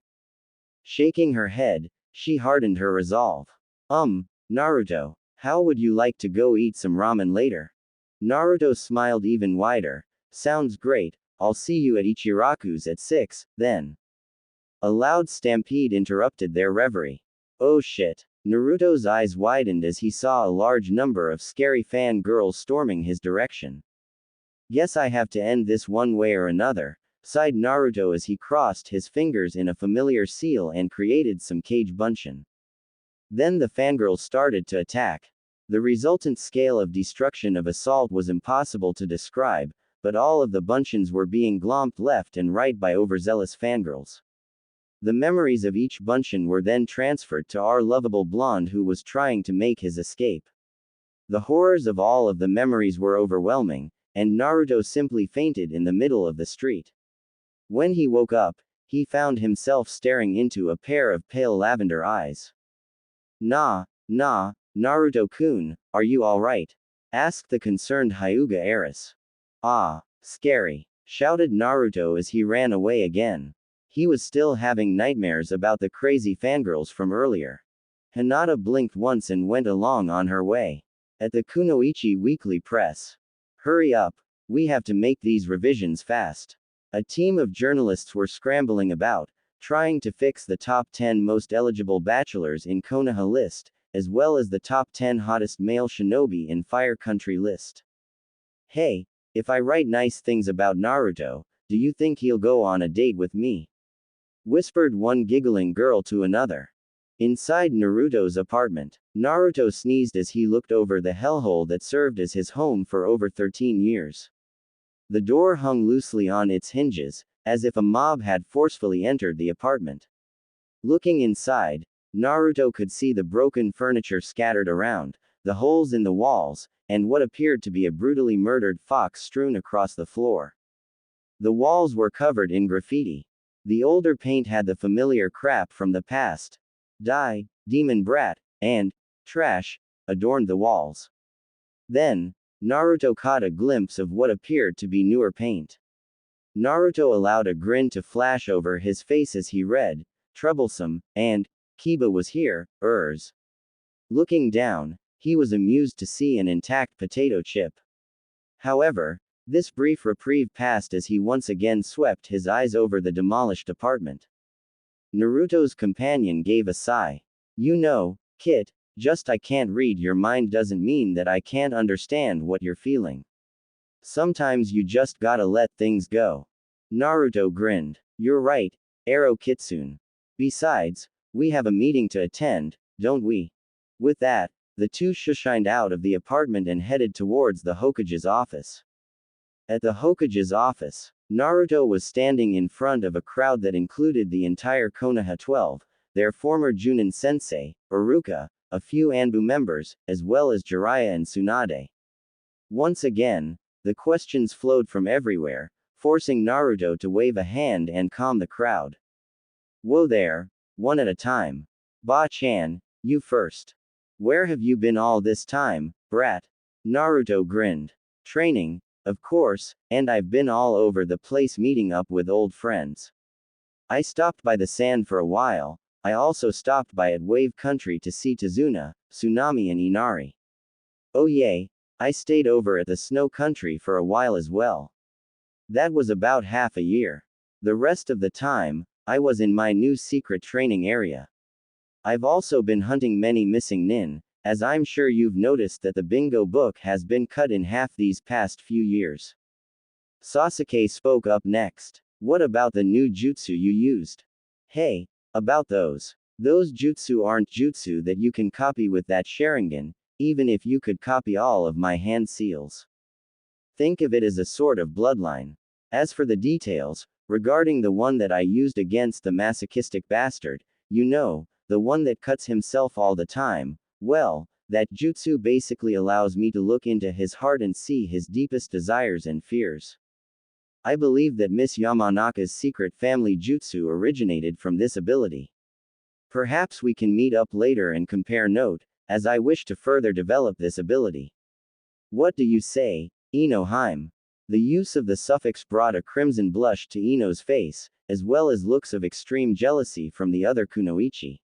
Shaking her head, she hardened her resolve. Naruto, how would you like to go eat some ramen later? Naruto smiled even wider. Sounds great, I'll see you at Ichiraku's at 6, then. A loud stampede interrupted their reverie. Oh shit. Naruto's eyes widened as he saw a large number of scary fan girls storming his direction. Guess I have to end this one way or another, sighed Naruto as he crossed his fingers in a familiar seal and created some cage bunshin. Then the fangirls started to attack. The resultant scale of destruction of assault was impossible to describe, but all of the bunshins were being glomped left and right by overzealous fangirls. The memories of each bunshin were then transferred to our lovable blonde who was trying to make his escape. The horrors of all of the memories were overwhelming, and Naruto simply fainted in the middle of the street. When he woke up, he found himself staring into a pair of pale lavender eyes. Naruto-kun, are you alright? Asked the concerned Hyuga heiress. Ah, scary, shouted Naruto as he ran away again. He was still having nightmares about the crazy fangirls from earlier. Hinata blinked once and went along on her way. At the Kunoichi Weekly Press. Hurry up, we have to make these revisions fast. A team of journalists were scrambling about, trying to fix the top 10 most eligible bachelors in Konoha list, as well as the top 10 hottest male shinobi in Fire Country list. Hey, if I write nice things about Naruto, do you think he'll go on a date with me? Whispered one giggling girl to another. Inside Naruto's apartment, Naruto sneezed as he looked over the hellhole that served as his home for over 13 years. The door hung loosely on its hinges, as if a mob had forcefully entered the apartment. Looking inside, Naruto could see the broken furniture scattered around, the holes in the walls, and what appeared to be a brutally murdered fox strewn across the floor. The walls were covered in graffiti. The older paint had the familiar crap from the past. Die, demon brat, and trash adorned the walls. Then, Naruto caught a glimpse of what appeared to be newer paint. Naruto allowed a grin to flash over his face as he read, troublesome, and Kiba was here, Looking down, he was amused to see an intact potato chip. However, this brief reprieve passed as he once again swept his eyes over the demolished apartment. Naruto's companion gave a sigh. You know, Kit, just I can't read your mind doesn't mean that I can't understand what you're feeling. Sometimes you just gotta let things go. Naruto grinned. You're right, Ero Kitsune. Besides, we have a meeting to attend, don't we? With that, the two shushined out of the apartment and headed towards the Hokage's office. At the Hokage's office, Naruto was standing in front of a crowd that included the entire Konoha 12, their former Junin sensei, Iruka, a few Anbu members, as well as Jiraiya and Tsunade. Once again, the questions flowed from everywhere, forcing Naruto to wave a hand and calm the crowd. Whoa there, one at a time. Ba-chan, you first. Where have you been all this time, brat? Naruto grinned. Training, of course, and I've been all over the place meeting up with old friends. I stopped by the sand for a while, I also stopped by at Wave Country to see Tazuna, Tsunami and Inari. Oh yay, I stayed over at the Snow Country for a while as well. That was about half a year. The rest of the time, I was in my new secret training area. I've also been hunting many missing nin, as I'm sure you've noticed that the bingo book has been cut in half these past few years. Sasuke spoke up next. What about the new jutsu you used? Hey, about those. Those jutsu aren't jutsu that you can copy with that Sharingan, even if you could copy all of my hand seals. Think of it as a sort of bloodline. As for the details, regarding the one that I used against the masochistic bastard, you know, the one that cuts himself all the time, well, that jutsu basically allows me to look into his heart and see his deepest desires and fears. I believe that Miss Yamanaka's secret family jutsu originated from this ability. Perhaps we can meet up later and compare note, as I wish to further develop this ability. What do you say, Ino Heim? The use of the suffix brought a crimson blush to Ino's face, as well as looks of extreme jealousy from the other kunoichi.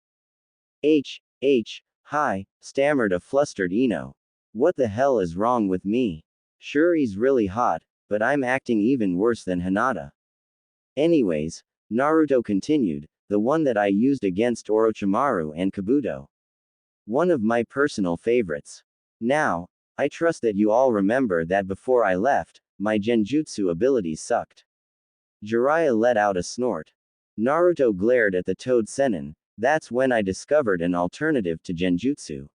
Hi, stammered a flustered Ino. What the hell is wrong with me? Sure he's really hot, but I'm acting even worse than Hinata. Anyways, Naruto continued, the one that I used against Orochimaru and Kabuto. One of my personal favorites. Now, I trust that you all remember that before I left, my genjutsu abilities sucked. Jiraiya let out a snort. Naruto glared at the Toad Sennin. That's when I discovered an alternative to genjutsu.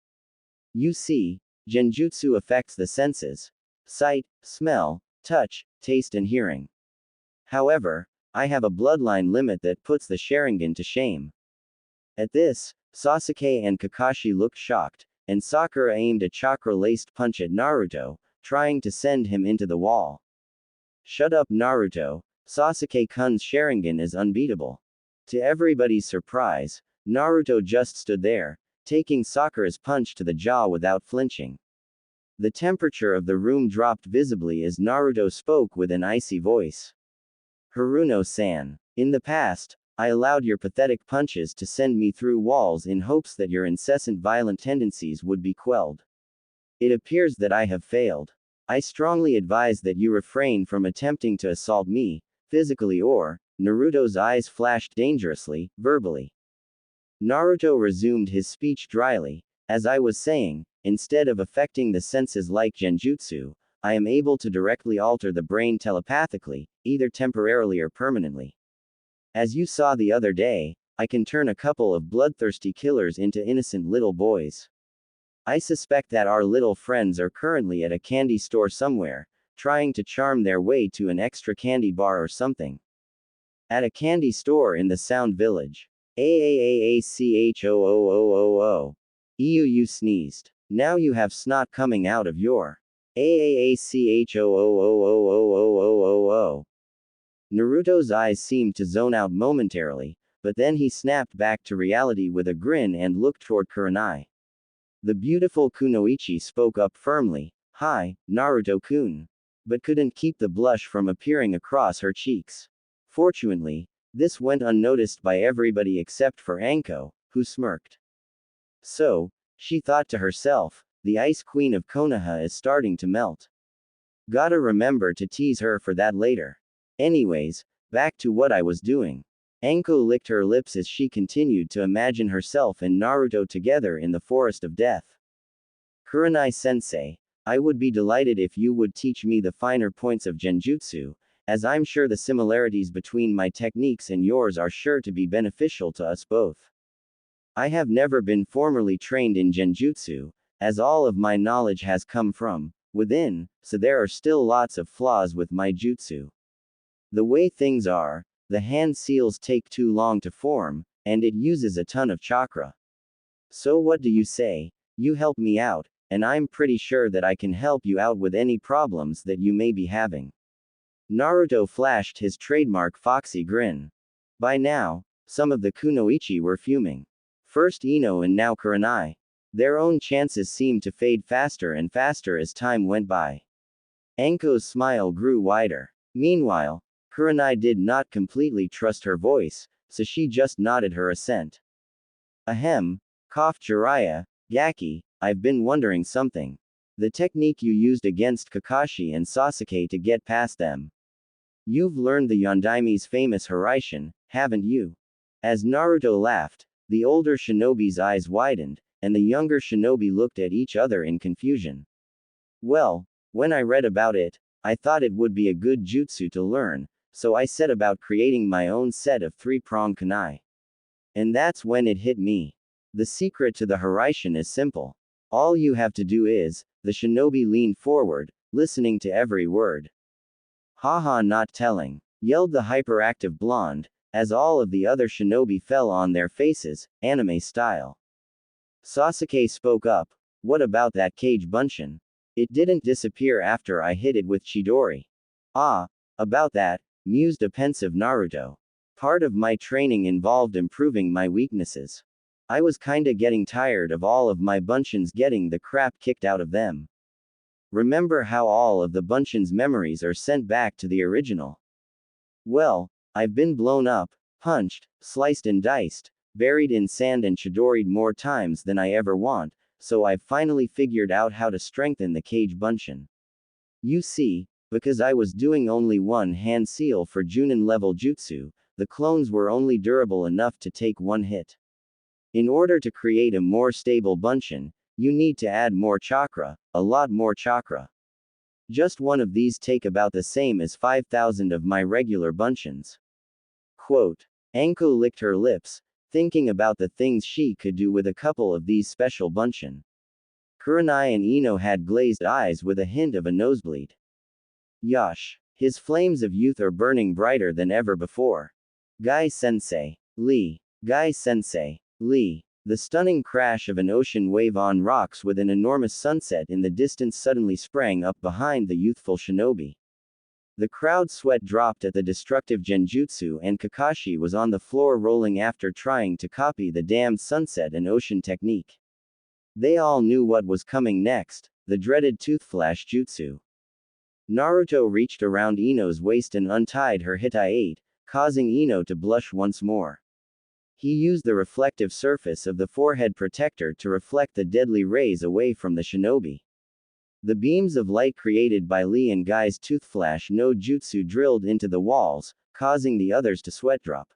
You see, genjutsu affects the senses: sight, smell, touch, taste and hearing. However, I have a bloodline limit that puts the Sharingan to shame. At this, Sasuke and Kakashi looked shocked, and Sakura aimed a chakra-laced punch at Naruto, trying to send him into the wall. Shut up Naruto, Sasuke-kun's Sharingan is unbeatable. To everybody's surprise, Naruto just stood there, taking Sakura's punch to the jaw without flinching. The temperature of the room dropped visibly as Naruto spoke with an icy voice. Haruno-san. In the past, I allowed your pathetic punches to send me through walls in hopes that your incessant violent tendencies would be quelled. It appears that I have failed. I strongly advise that you refrain from attempting to assault me, physically or, Naruto's eyes flashed dangerously, verbally. Naruto resumed his speech dryly. As I was saying, instead of affecting the senses like genjutsu, I am able to directly alter the brain telepathically, either temporarily or permanently. As you saw the other day, I can turn a couple of bloodthirsty killers into innocent little boys. I suspect that our little friends are currently at a candy store somewhere, trying to charm their way to an extra candy bar or something. At a candy store in the Sound Village. AAAACHOOOOO. You sneezed. Now you have snot coming out of your AAACHOOOOOOOOOO. Naruto's eyes seemed to zone out momentarily, but then he snapped back to reality with a grin and looked toward Kurenai. The beautiful kunoichi spoke up firmly, "Hi, Naruto-kun," but couldn't keep the blush from appearing across her cheeks. Fortunately, this went unnoticed by everybody except for Anko, who smirked. So, she thought to herself, the Ice Queen of Konoha is starting to melt. Gotta remember to tease her for that later. Anyways, back to what I was doing. Anko licked her lips as she continued to imagine herself and Naruto together in the Forest of Death. Kurenai-sensei, I would be delighted if you would teach me the finer points of genjutsu, as I'm sure the similarities between my techniques and yours are sure to be beneficial to us both. I have never been formally trained in genjutsu, as all of my knowledge has come from within, so there are still lots of flaws with my jutsu. The way things are, the hand seals take too long to form, and it uses a ton of chakra. So what do you say? You help me out, and I'm pretty sure that I can help you out with any problems that you may be having. Naruto flashed his trademark foxy grin. By now, some of the kunoichi were fuming. First Ino and now Kurenai. Their own chances seemed to fade faster and faster as time went by. Anko's smile grew wider. Meanwhile, Kurenai did not completely trust her voice, so she just nodded her assent. Ahem, coughed Jiraiya. Gaki, I've been wondering something. The technique you used against Kakashi and Sasuke to get past them. You've learned the Yondaime's famous Haraishin, haven't you? As Naruto laughed, the older shinobi's eyes widened, and the younger shinobi looked at each other in confusion. Well, when I read about it, I thought it would be a good jutsu to learn, so I set about creating my own set of three-pronged kunai. And that's when it hit me. The secret to the Haraishin is simple. All you have to do is, the shinobi leaned forward, listening to every word. Haha, not telling, yelled the hyperactive blonde, as all of the other shinobi fell on their faces, anime style. Sasuke spoke up, what about that cage bunshin? It didn't disappear after I hit it with Chidori. Ah, about that, mused a pensive Naruto. Part of my training involved improving my weaknesses. I was kinda getting tired of all of my bunshins getting the crap kicked out of them. Remember how all of the bunshin's memories are sent back to the original? Well, I've been blown up, punched, sliced and diced, buried in sand and chidoried more times than I ever want, so I've finally figured out how to strengthen the cage bunshin. You see, because I was doing only one hand seal for Junin level jutsu, the clones were only durable enough to take one hit. In order to create a more stable bunshin, you need to add more chakra, a lot more chakra. Just one of these take about the same as 5,000 of my regular bunshins. Quote. Anko licked her lips, thinking about the things she could do with a couple of these special bunshin. Kurenai and Ino had glazed eyes with a hint of a nosebleed. Yosh. His flames of youth are burning brighter than ever before. Guy-sensei. Lee. Guy-sensei. Lee. The stunning crash of an ocean wave on rocks with an enormous sunset in the distance suddenly sprang up behind the youthful shinobi. The crowd's sweat dropped at the destructive genjutsu and Kakashi was on the floor rolling after trying to copy the damned sunset and ocean technique. They all knew what was coming next, the dreaded toothflash jutsu. Naruto reached around Ino's waist and untied her hitai, causing Ino to blush once more. He used the reflective surface of the forehead protector to reflect the deadly rays away from the shinobi. The beams of light created by Lee and Guy's toothflash no jutsu drilled into the walls, causing the others to sweat drop.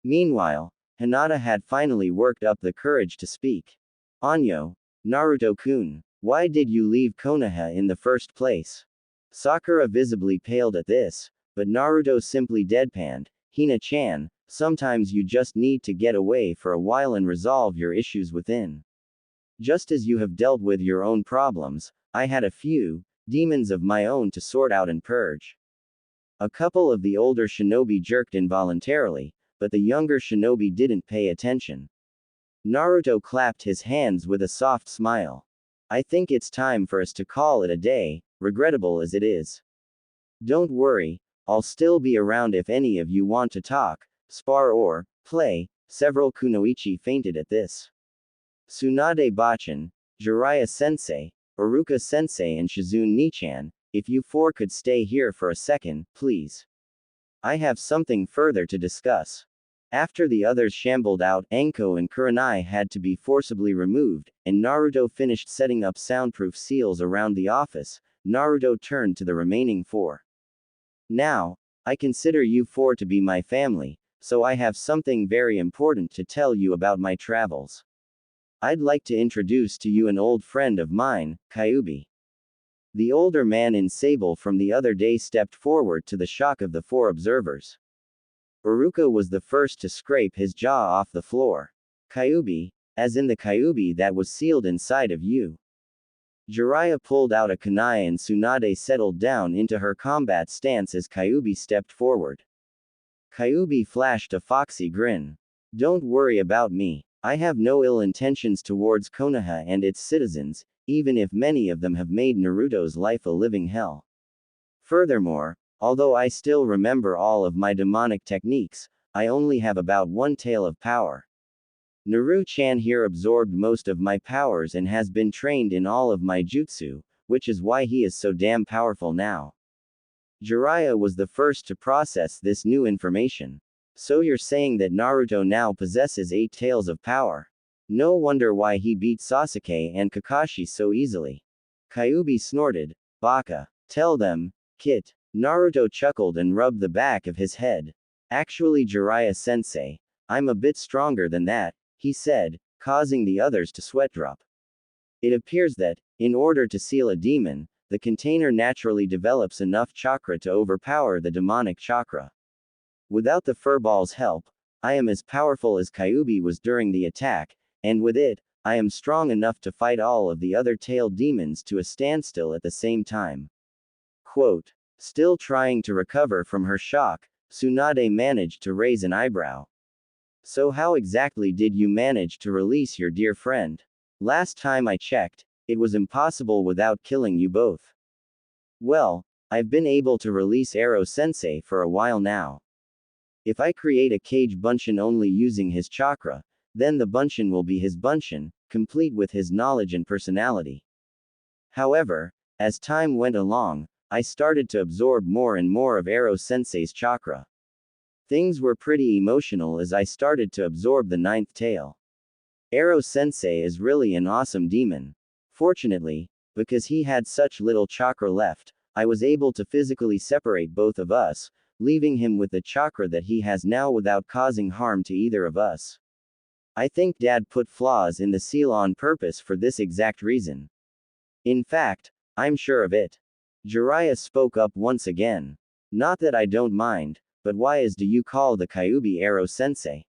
Meanwhile, Hinata had finally worked up the courage to speak. Anyo, Naruto-kun, why did you leave Konoha in the first place? Sakura visibly paled at this, but Naruto simply deadpanned, Hina-chan, sometimes you just need to get away for a while and resolve your issues within. Just as you have dealt with your own problems, I had a few demons of my own to sort out and purge. A couple of the older shinobi jerked involuntarily, but the younger shinobi didn't pay attention. Naruto clapped his hands with a soft smile. I think it's time for us to call it a day, regrettable as it is. Don't worry, I'll still be around if any of you want to talk, spar or play. Several kunoichi fainted at this. Tsunade Bachan, Jiraiya Sensei, Iruka Sensei and Shizune Nichan, if you four could stay here for a second, please. I have something further to discuss. After the others shambled out, Anko and Kurenai had to be forcibly removed, and Naruto finished setting up soundproof seals around the office. Naruto turned to the remaining four. Now, I consider you four to be my family, so I have something very important to tell you about my travels. I'd like to introduce to you an old friend of mine, Kyuubi. The older man in sable from the other day stepped forward to the shock of the four observers. Iruka was the first to scrape his jaw off the floor. Kyuubi, as in the Kyuubi that was sealed inside of you. Jiraiya pulled out a kunai and Tsunade settled down into her combat stance as Kyuubi stepped forward. Kyuubi flashed a foxy grin. Don't worry about me. I have no ill intentions towards Konoha and its citizens, even if many of them have made Naruto's life a living hell. Furthermore, although I still remember all of my demonic techniques, I only have about one tail of power. Naru-chan here absorbed most of my powers and has been trained in all of my jutsu, which is why he is so damn powerful now. Jiraiya was the first to process this new information. So you're saying that Naruto now possesses 8 tails of power. No wonder why he beat Sasuke and Kakashi so easily. Kyuubi snorted. Baka. Tell them, Kit. Naruto chuckled and rubbed the back of his head. Actually, Jiraiya-sensei, I'm a bit stronger than that, he said, causing the others to sweat drop. It appears that, in order to seal a demon, the container naturally develops enough chakra to overpower the demonic chakra. Without the furball's help, I am as powerful as Kyuubi was during the attack, and with it, I am strong enough to fight all of the other tailed demons to a standstill at the same time. Quote. Still trying to recover from her shock, Tsunade managed to raise an eyebrow. So how exactly did you manage to release your dear friend? Last time I checked, it was impossible without killing you both. Well, I've been able to release Ero-sensei for a while now. If I create a cage Bunshin only using his chakra, then the Bunshin will be his Bunshin, complete with his knowledge and personality. However, as time went along, I started to absorb more and more of Ero-sensei's chakra. Things were pretty emotional as I started to absorb the 9th tail. Ero-sensei is really an awesome demon. Fortunately, because he had such little chakra left, I was able to physically separate both of us, leaving him with the chakra that he has now without causing harm to either of us. I think Dad put flaws in the seal on purpose for this exact reason. In fact, I'm sure of it. Jiraiya spoke up once again. Not that I don't mind, but why do you call the Kyuubi Ero-sensei?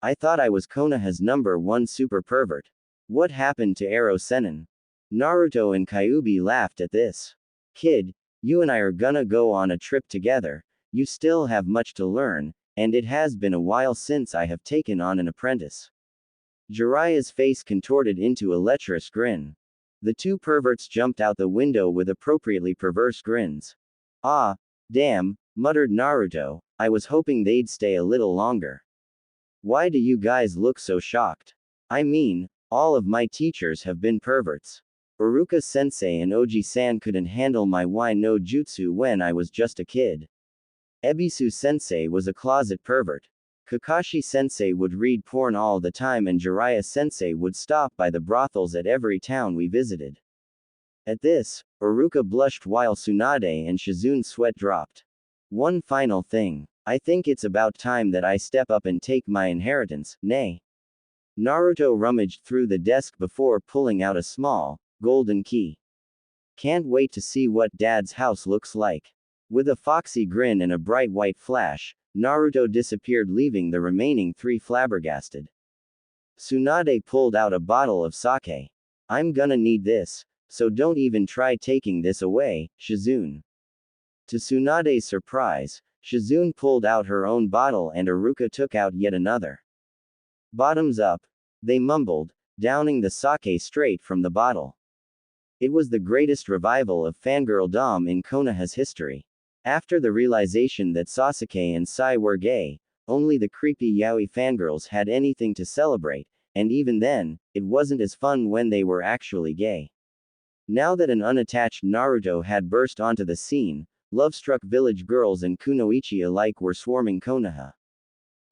I thought I was Konoha's #1 super pervert. What happened to Ero-senin? Naruto and Kyuubi laughed at this. Kid, you and I are gonna go on a trip together, you still have much to learn, and it has been a while since I have taken on an apprentice. Jiraiya's face contorted into a lecherous grin. The two perverts jumped out the window with appropriately perverse grins. Ah, damn, muttered Naruto, I was hoping they'd stay a little longer. Why do you guys look so shocked? I mean, all of my teachers have been perverts. Uruka-sensei and Oji-san couldn't handle my Wai no Jutsu when I was just a kid. Ebisu-sensei was a closet pervert. Kakashi-sensei would read porn all the time and Jiraiya-sensei would stop by the brothels at every town we visited. At this, Uruka blushed while Tsunade and Shizune sweat dropped. One final thing. I think it's about time that I step up and take my inheritance, nay. Naruto rummaged through the desk before pulling out a small, golden key. Can't wait to see what Dad's house looks like. With a foxy grin and a bright white flash, Naruto disappeared, leaving the remaining 3 flabbergasted. Tsunade pulled out a bottle of sake. I'm gonna need this, so don't even try taking this away, Shizune. To Tsunade's surprise, Shizune pulled out her own bottle and Uruka took out yet another. Bottoms up, they mumbled, downing the sake straight from the bottle. It was the greatest revival of fangirldom in Konoha's history. After the realization that Sasuke and Sai were gay, only the creepy yaoi fangirls had anything to celebrate, and even then, it wasn't as fun when they were actually gay. Now that an unattached Naruto had burst onto the scene, love-struck village girls and kunoichi alike were swarming Konoha.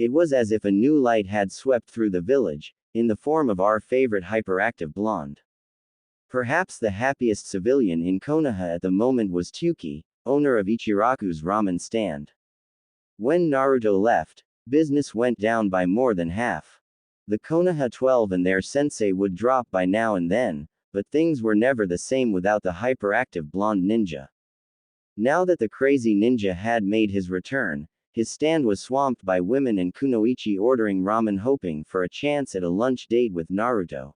It was as if a new light had swept through the village, in the form of our favorite hyperactive blonde. Perhaps the happiest civilian in Konoha at the moment was Tyuki, owner of Ichiraku's ramen stand. When Naruto left, business went down by more than half. The Konoha 12 and their sensei would drop by now and then, but things were never the same without the hyperactive blonde ninja. Now that the crazy ninja had made his return, his stand was swamped by women and kunoichi ordering ramen hoping for a chance at a lunch date with Naruto.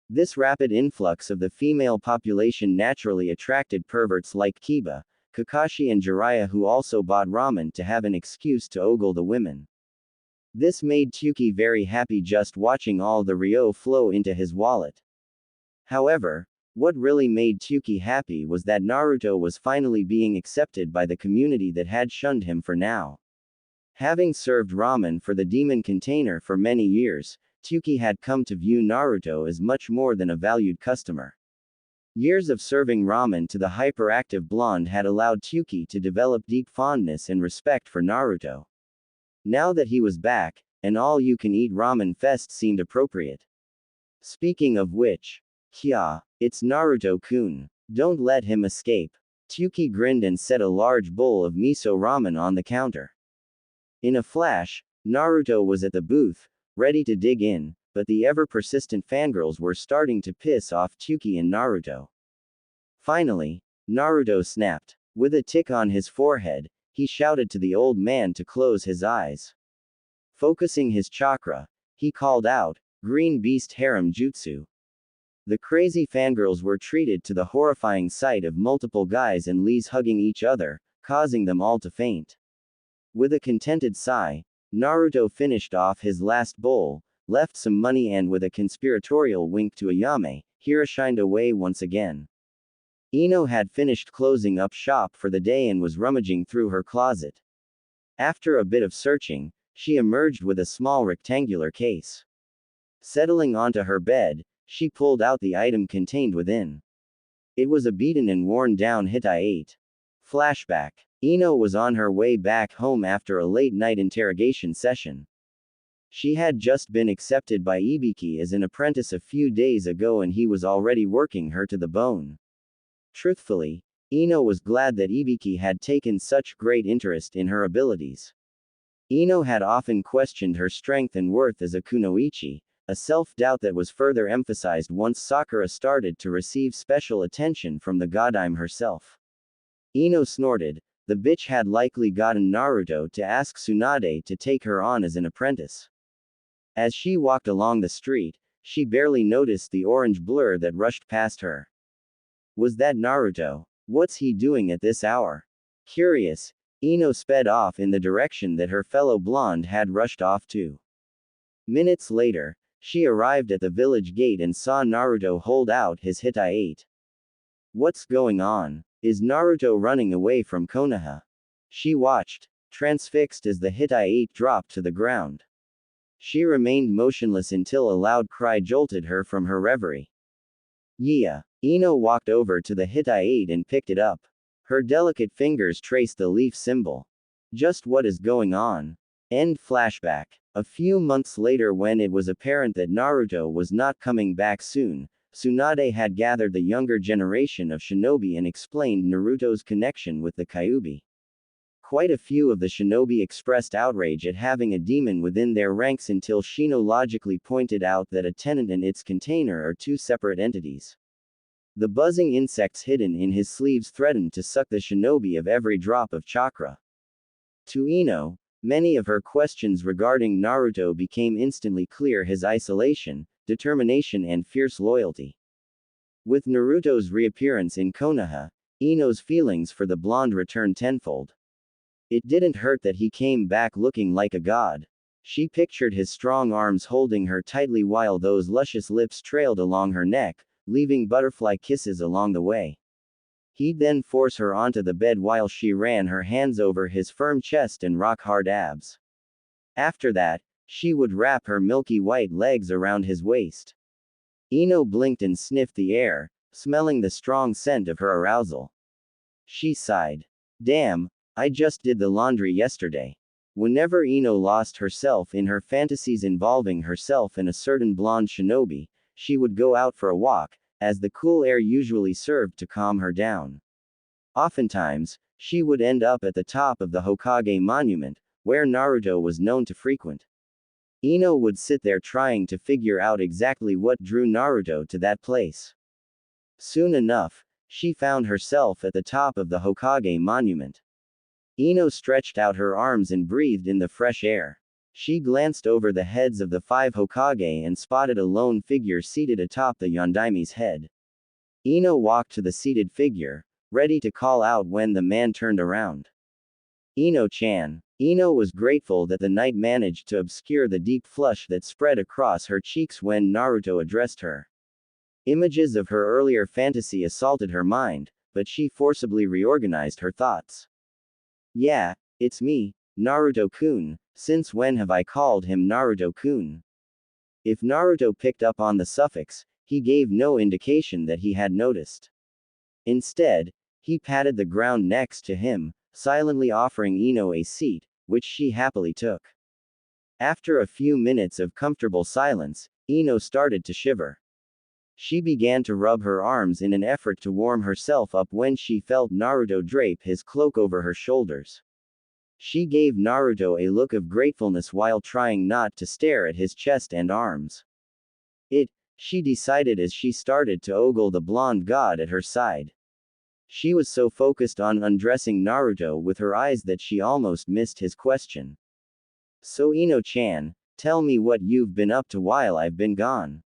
This rapid influx of the female population naturally attracted perverts like Kiba, Kakashi and Jiraiya, who also bought ramen to have an excuse to ogle the women. This made Tyuki very happy just watching all the ryo flow into his wallet. However, what really made Tyuki happy was that Naruto was finally being accepted by the community that had shunned him for now. Having served ramen for the demon container for many years, Tyuki had come to view Naruto as much more than a valued customer. Years of serving ramen to the hyperactive blonde had allowed Tyuki to develop deep fondness and respect for Naruto. Now that he was back, an all-you-can-eat ramen fest seemed appropriate. Speaking of which, Kya, it's Naruto-kun. Don't let him escape. Tyuki grinned and set a large bowl of miso ramen on the counter. In a flash, Naruto was at the booth, ready to dig in, but the ever-persistent fangirls were starting to piss off Tyuki and Naruto. Finally, Naruto snapped. With a tick on his forehead, he shouted to the old man to close his eyes. Focusing his chakra, he called out, "Green Beast Harem Jutsu." The crazy fangirls were treated to the horrifying sight of multiple guys and Lees hugging each other, causing them all to faint. With a contented sigh, Naruto finished off his last bowl, left some money and with a conspiratorial wink to Ayame, Hira shined away once again. Ino had finished closing up shop for the day and was rummaging through her closet. After a bit of searching, she emerged with a small rectangular case. Settling onto her bed, she pulled out the item contained within. It was a beaten and worn down Hittite. Flashback. Ino was on her way back home after a late-night interrogation session. She had just been accepted by Ibiki as an apprentice a few days ago and he was already working her to the bone. Truthfully, Ino was glad that Ibiki had taken such great interest in her abilities. Ino had often questioned her strength and worth as a kunoichi, a self-doubt that was further emphasized once Sakura started to receive special attention from the Godime herself. Ino snorted. The bitch had likely gotten Naruto to ask Tsunade to take her on as an apprentice. As she walked along the street, she barely noticed the orange blur that rushed past her. Was that Naruto? What's he doing at this hour? Curious, Ino sped off in the direction that her fellow blonde had rushed off to. Minutes later, she arrived at the village gate and saw Naruto hold out his Hittite. What's going on? Is Naruto running away from Konoha? She watched, transfixed as the Hittite dropped to the ground. She remained motionless until a loud cry jolted her from her reverie. Yeah. Ino walked over to the Hittite and picked it up. Her delicate fingers traced the leaf symbol. Just what is going on? End flashback. A few months later, when it was apparent that Naruto was not coming back soon, Tsunade had gathered the younger generation of shinobi and explained Naruto's connection with the Kyuubi. Quite a few of the shinobi expressed outrage at having a demon within their ranks until Shino logically pointed out that a tenant and its container are two separate entities. The buzzing insects hidden in his sleeves threatened to suck the shinobi of every drop of chakra. To Ino, many of her questions regarding Naruto became instantly clear: his isolation, determination and fierce loyalty. With Naruto's reappearance in Konoha, Ino's feelings for the blonde returned tenfold. It didn't hurt that he came back looking like a god. She pictured his strong arms holding her tightly while those luscious lips trailed along her neck, leaving butterfly kisses along the way. He'd then force her onto the bed while she ran her hands over his firm chest and rock-hard abs. After that, she would wrap her milky white legs around his waist. Ino blinked and sniffed the air, smelling the strong scent of her arousal. She sighed. Damn, I just did the laundry yesterday. Whenever Ino lost herself in her fantasies involving herself and a certain blonde shinobi, she would go out for a walk, as the cool air usually served to calm her down. Oftentimes, she would end up at the top of the Hokage monument, where Naruto was known to frequent. Ino would sit there trying to figure out exactly what drew Naruto to that place. Soon enough, she found herself at the top of the Hokage monument. Ino stretched out her arms and breathed in the fresh air. She glanced over the heads of the 5 Hokage and spotted a lone figure seated atop the Yondaime's head. Ino walked to the seated figure, ready to call out when the man turned around. Ino-chan. Ino was grateful that the night managed to obscure the deep flush that spread across her cheeks when Naruto addressed her. Images of her earlier fantasy assaulted her mind, but she forcibly reorganized her thoughts. Yeah, it's me, Naruto-kun. Since when have I called him Naruto-kun? If Naruto picked up on the suffix, he gave no indication that he had noticed. Instead, he patted the ground next to him, silently offering Ino a seat, which she happily took. After a few minutes of comfortable silence, Ino started to shiver. She began to rub her arms in an effort to warm herself up when she felt Naruto drape his cloak over her shoulders. She gave Naruto a look of gratefulness while trying not to stare at his chest and arms. She decided as she started to ogle the blonde god at her side. She was so focused on undressing Naruto with her eyes that she almost missed his question. So Ino-chan, tell me what you've been up to while I've been gone.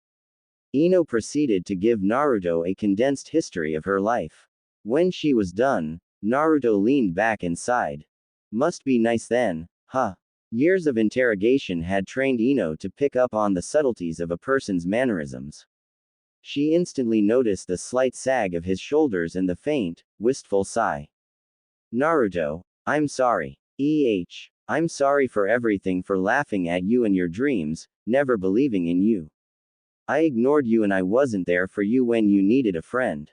Ino proceeded to give Naruto a condensed history of her life. When she was done, Naruto leaned back and sighed. Must be nice then, huh? Years of interrogation had trained Ino to pick up on the subtleties of a person's mannerisms. She instantly noticed the slight sag of his shoulders and the faint, wistful sigh. Naruto, I'm sorry. I'm sorry for everything, for laughing at you and your dreams, never believing in you. I ignored you and I wasn't there for you when you needed a friend.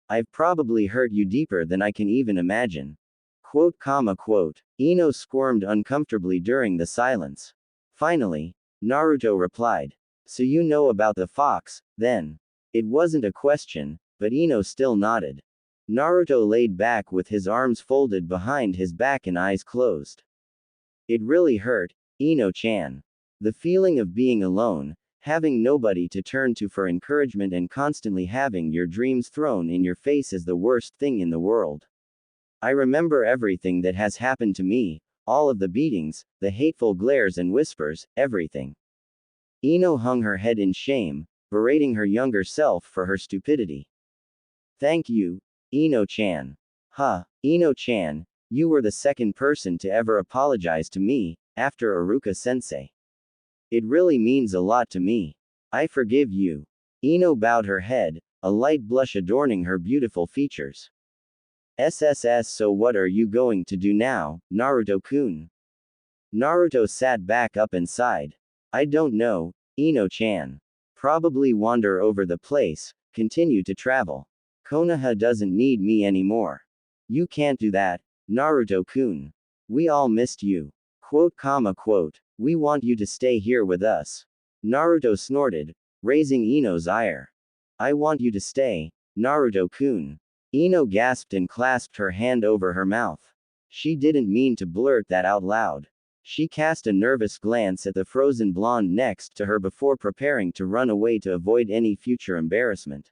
I've probably hurt you deeper than I can even imagine. Quote. Ino squirmed uncomfortably during the silence. Finally, Naruto replied. So you know about the fox, then? It wasn't a question, but Ino still nodded. Naruto laid back with his arms folded behind his back and eyes closed. It really hurt, Ino-chan. The feeling of being alone, having nobody to turn to for encouragement and constantly having your dreams thrown in your face is the worst thing in the world. I remember everything that has happened to me, all of the beatings, the hateful glares and whispers, everything. Ino hung her head in shame, berating her younger self for her stupidity. Thank you, Ino-chan. Ino-chan, you were the second person to ever apologize to me, after Iruka-sensei. It really means a lot to me. I forgive you. Ino bowed her head, a light blush adorning her beautiful features. SSS. So what are you going to do now, Naruto-kun? Naruto sat back up and sighed. I don't know, Ino-chan. Probably wander over the place, continue to travel. Konoha doesn't need me anymore. You can't do that, Naruto-kun. We all missed you. Quote. We want you to stay here with us. Naruto snorted, raising Ino's ire. I want you to stay, Naruto-kun. Ino gasped and clasped her hand over her mouth. She didn't mean to blurt that out loud. She cast a nervous glance at the frozen blonde next to her before preparing to run away to avoid any future embarrassment.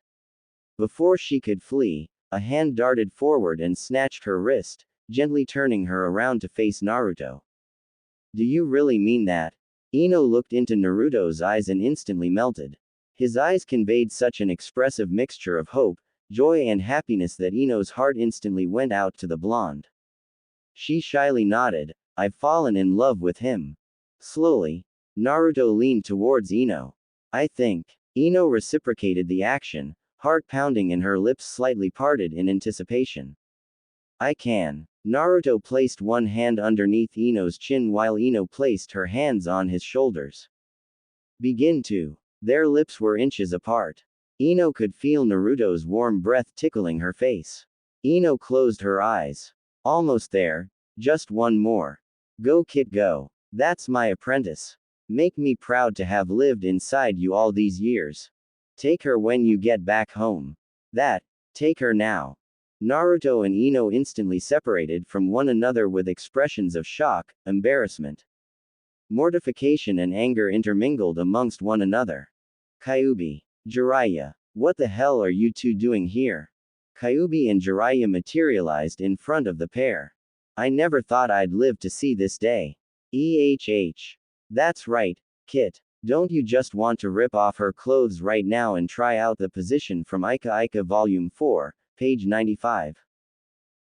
Before she could flee, a hand darted forward and snatched her wrist, gently turning her around to face Naruto. Do you really mean that? Ino looked into Naruto's eyes and instantly melted. His eyes conveyed such an expressive mixture of hope, joy and happiness that Ino's heart instantly went out to the blonde. She shyly nodded. I've fallen in love with him. Slowly, Naruto leaned towards Ino. I think. Ino reciprocated the action, heart pounding and her lips slightly parted in anticipation. I can. Naruto placed one hand underneath Ino's chin while Ino placed her hands on his shoulders. Begin to. Their lips were inches apart. Ino could feel Naruto's warm breath tickling her face. Ino closed her eyes. Almost there. Just one more. Go kid go. That's my apprentice. Make me proud to have lived inside you all these years. Take her when you get back home. Take her now. Naruto and Ino instantly separated from one another with expressions of shock, embarrassment, mortification and anger intermingled amongst one another. Kyuubi. Jiraiya. What the hell are you two doing here? Kyuubi and Jiraiya materialized in front of the pair. I never thought I'd live to see this day. That's right, Kit. Don't you just want to rip off her clothes right now and try out the position from Ika Ika Volume 4, page 95.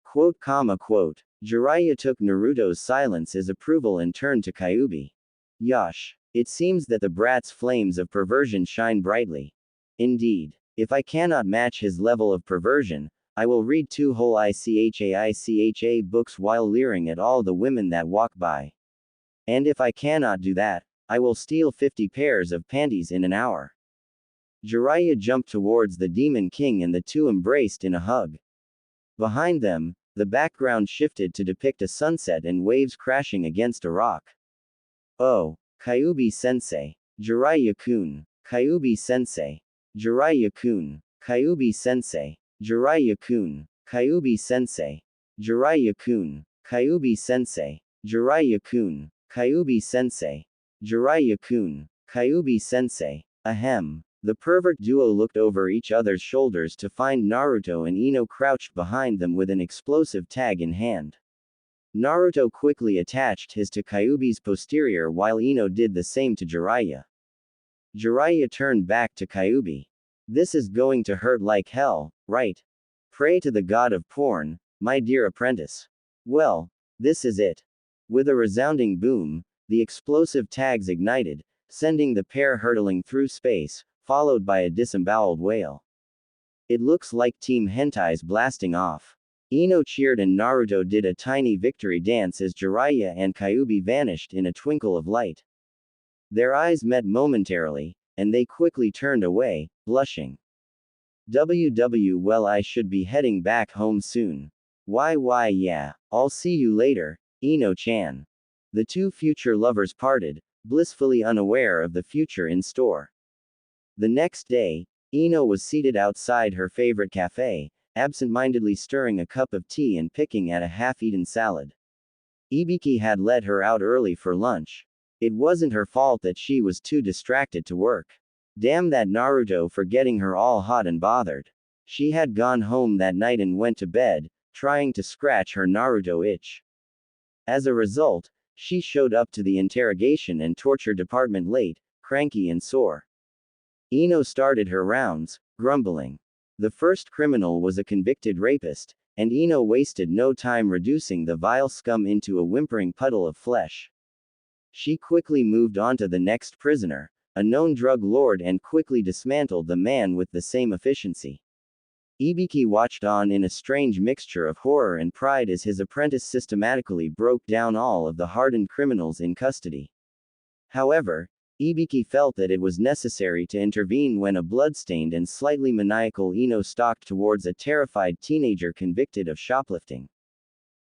Quote. Jiraiya took Naruto's silence as approval and turned to Kyuubi. Yosh. It seems that the brat's flames of perversion shine brightly. Indeed. If I cannot match his level of perversion, I will read 2 whole ICHA books while leering at all the women that walk by. And if I cannot do that, I will steal 50 pairs of panties in an hour. Jiraiya jumped towards the Demon King and the two embraced in a hug. Behind them, The background shifted to depict a sunset and waves crashing against a rock. Oh, Kyuubi-sensei. Jiraiya-kun. Kyuubi-sensei. Jiraiya-kun. Kyuubi-sensei. Jiraiya-kun. Kyuubi-sensei. Jiraiya-kun. Kyuubi-sensei. Jiraiya-kun. Kyuubi-sensei. Jiraiya-kun. Kyuubi-sensei. Ahem. The pervert duo looked over each other's shoulders to find Naruto and Ino crouched behind them with an explosive tag in hand. Naruto quickly attached his to Kyuubi's posterior while Ino did the same to Jiraiya. Jiraiya turned back to Kyuubi. This is going to hurt like hell, right? Pray to the god of porn, my dear apprentice. Well, this is it. With a resounding boom, the explosive tags ignited, sending the pair hurtling through space, followed by a disemboweled wail. It looks like Team Hentai's blasting off. Ino cheered and Naruto did a tiny victory dance as Jiraiya and Kyuubi vanished in a twinkle of light. Their eyes met momentarily, and they quickly turned away, blushing. Well, I should be heading back home soon. Why yeah, I'll see you later, Ino-chan. The two future lovers parted, blissfully unaware of the future in store. The next day, Ino was seated outside her favorite cafe, absent-mindedly stirring a cup of tea and picking at a half-eaten salad. Ibiki had let her out early for lunch. It wasn't her fault that she was too distracted to work. Damn that Naruto for getting her all hot and bothered. She had gone home that night and went to bed, trying to scratch her Naruto itch. As a result, she showed up to the interrogation and torture department late, cranky and sore. Ino started her rounds, grumbling. The first criminal was a convicted rapist, and Ino wasted no time reducing the vile scum into a whimpering puddle of flesh. She quickly moved on to the next prisoner, a known drug lord, and quickly dismantled the man with the same efficiency. Ibiki watched on in a strange mixture of horror and pride as his apprentice systematically broke down all of the hardened criminals in custody. However, Ibiki felt that it was necessary to intervene when a bloodstained and slightly maniacal Ino stalked towards a terrified teenager convicted of shoplifting.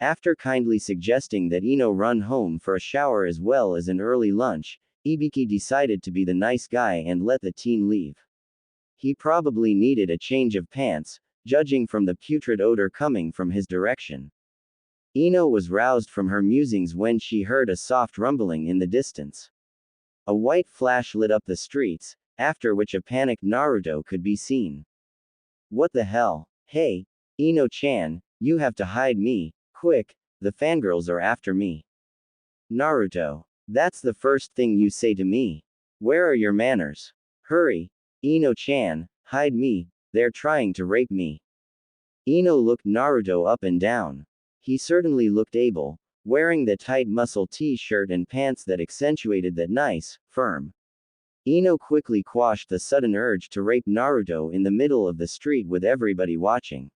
After kindly suggesting that Ino run home for a shower as well as an early lunch, Ibiki decided to be the nice guy and let the teen leave. He probably needed a change of pants, judging from the putrid odor coming from his direction. Ino was roused from her musings when she heard a soft rumbling in the distance. A white flash lit up the streets, after which a panicked Naruto could be seen. What the hell? Hey, Ino-chan, you have to hide me, quick, the fangirls are after me. Naruto. That's the first thing you say to me. Where are your manners? Hurry, Ino-chan, hide me, they're trying to rape me. Ino looked Naruto up and down. He certainly looked able, wearing the tight muscle t-shirt and pants that accentuated that nice, firm. Ino quickly quashed the sudden urge to rape Naruto in the middle of the street with everybody watching.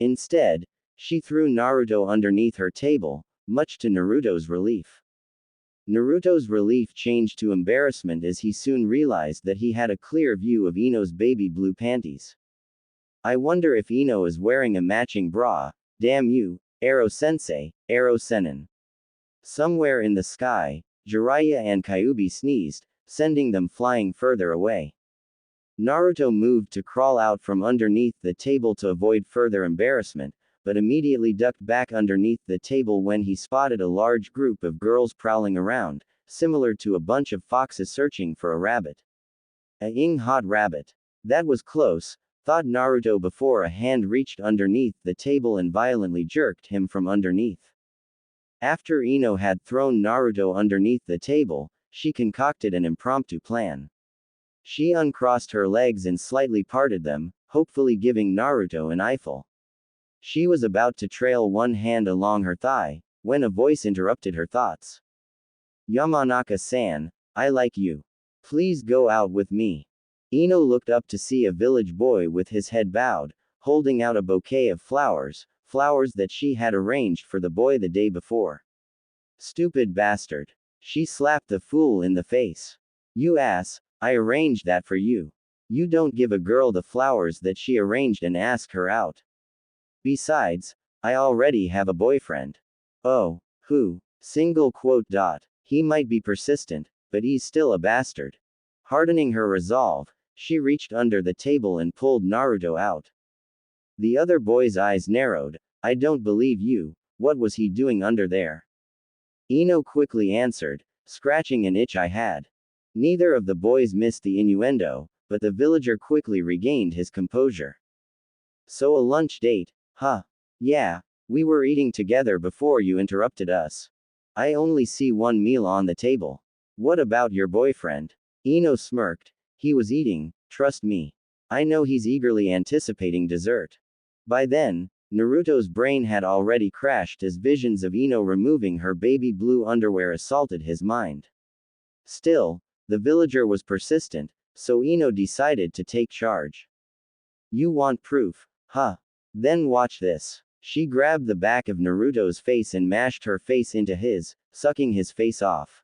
Instead, she threw Naruto underneath her table, much to Naruto's relief. Naruto's relief changed to embarrassment as he soon realized that he had a clear view of Ino's baby blue panties. I wonder if Ino is wearing a matching bra. Damn you, Ero-sensei, Ero-senin. Somewhere in the sky, Jiraiya and Kyuubi sneezed, sending them flying further away. Naruto moved to crawl out from underneath the table to avoid further embarrassment, but immediately ducked back underneath the table when he spotted a large group of girls prowling around, similar to a bunch of foxes searching for a rabbit. A hot rabbit. That was close, thought Naruto before a hand reached underneath the table and violently jerked him from underneath. After Ino had thrown Naruto underneath the table, she concocted an impromptu plan. She uncrossed her legs and slightly parted them, hopefully giving Naruto an eyeful. She was about to trail one hand along her thigh, when a voice interrupted her thoughts. Yamanaka-san, I like you. Please go out with me. Ino looked up to see a village boy with his head bowed, holding out a bouquet of flowers that she had arranged for the boy the day before. Stupid bastard. She slapped the fool in the face. You ass, I arranged that for you. You don't give a girl the flowers that she arranged and ask her out. Besides, I already have a boyfriend. Oh, who? Single quote dot. He might be persistent, but he's still a bastard. Hardening her resolve, she reached under the table and pulled Naruto out. The other boy's eyes narrowed. I don't believe you. What was he doing under there? Ino quickly answered, scratching an itch I had. Neither of the boys missed the innuendo, but the villager quickly regained his composure. So a lunch date, huh? Yeah, we were eating together before you interrupted us. I only see one meal on the table. What about your boyfriend? Ino smirked. He was eating, trust me. I know he's eagerly anticipating dessert. By then, Naruto's brain had already crashed as visions of Ino removing her baby blue underwear assaulted his mind. Still, the villager was persistent, so Ino decided to take charge. You want proof, huh? Then watch this. She grabbed the back of Naruto's face and mashed her face into his, sucking his face off.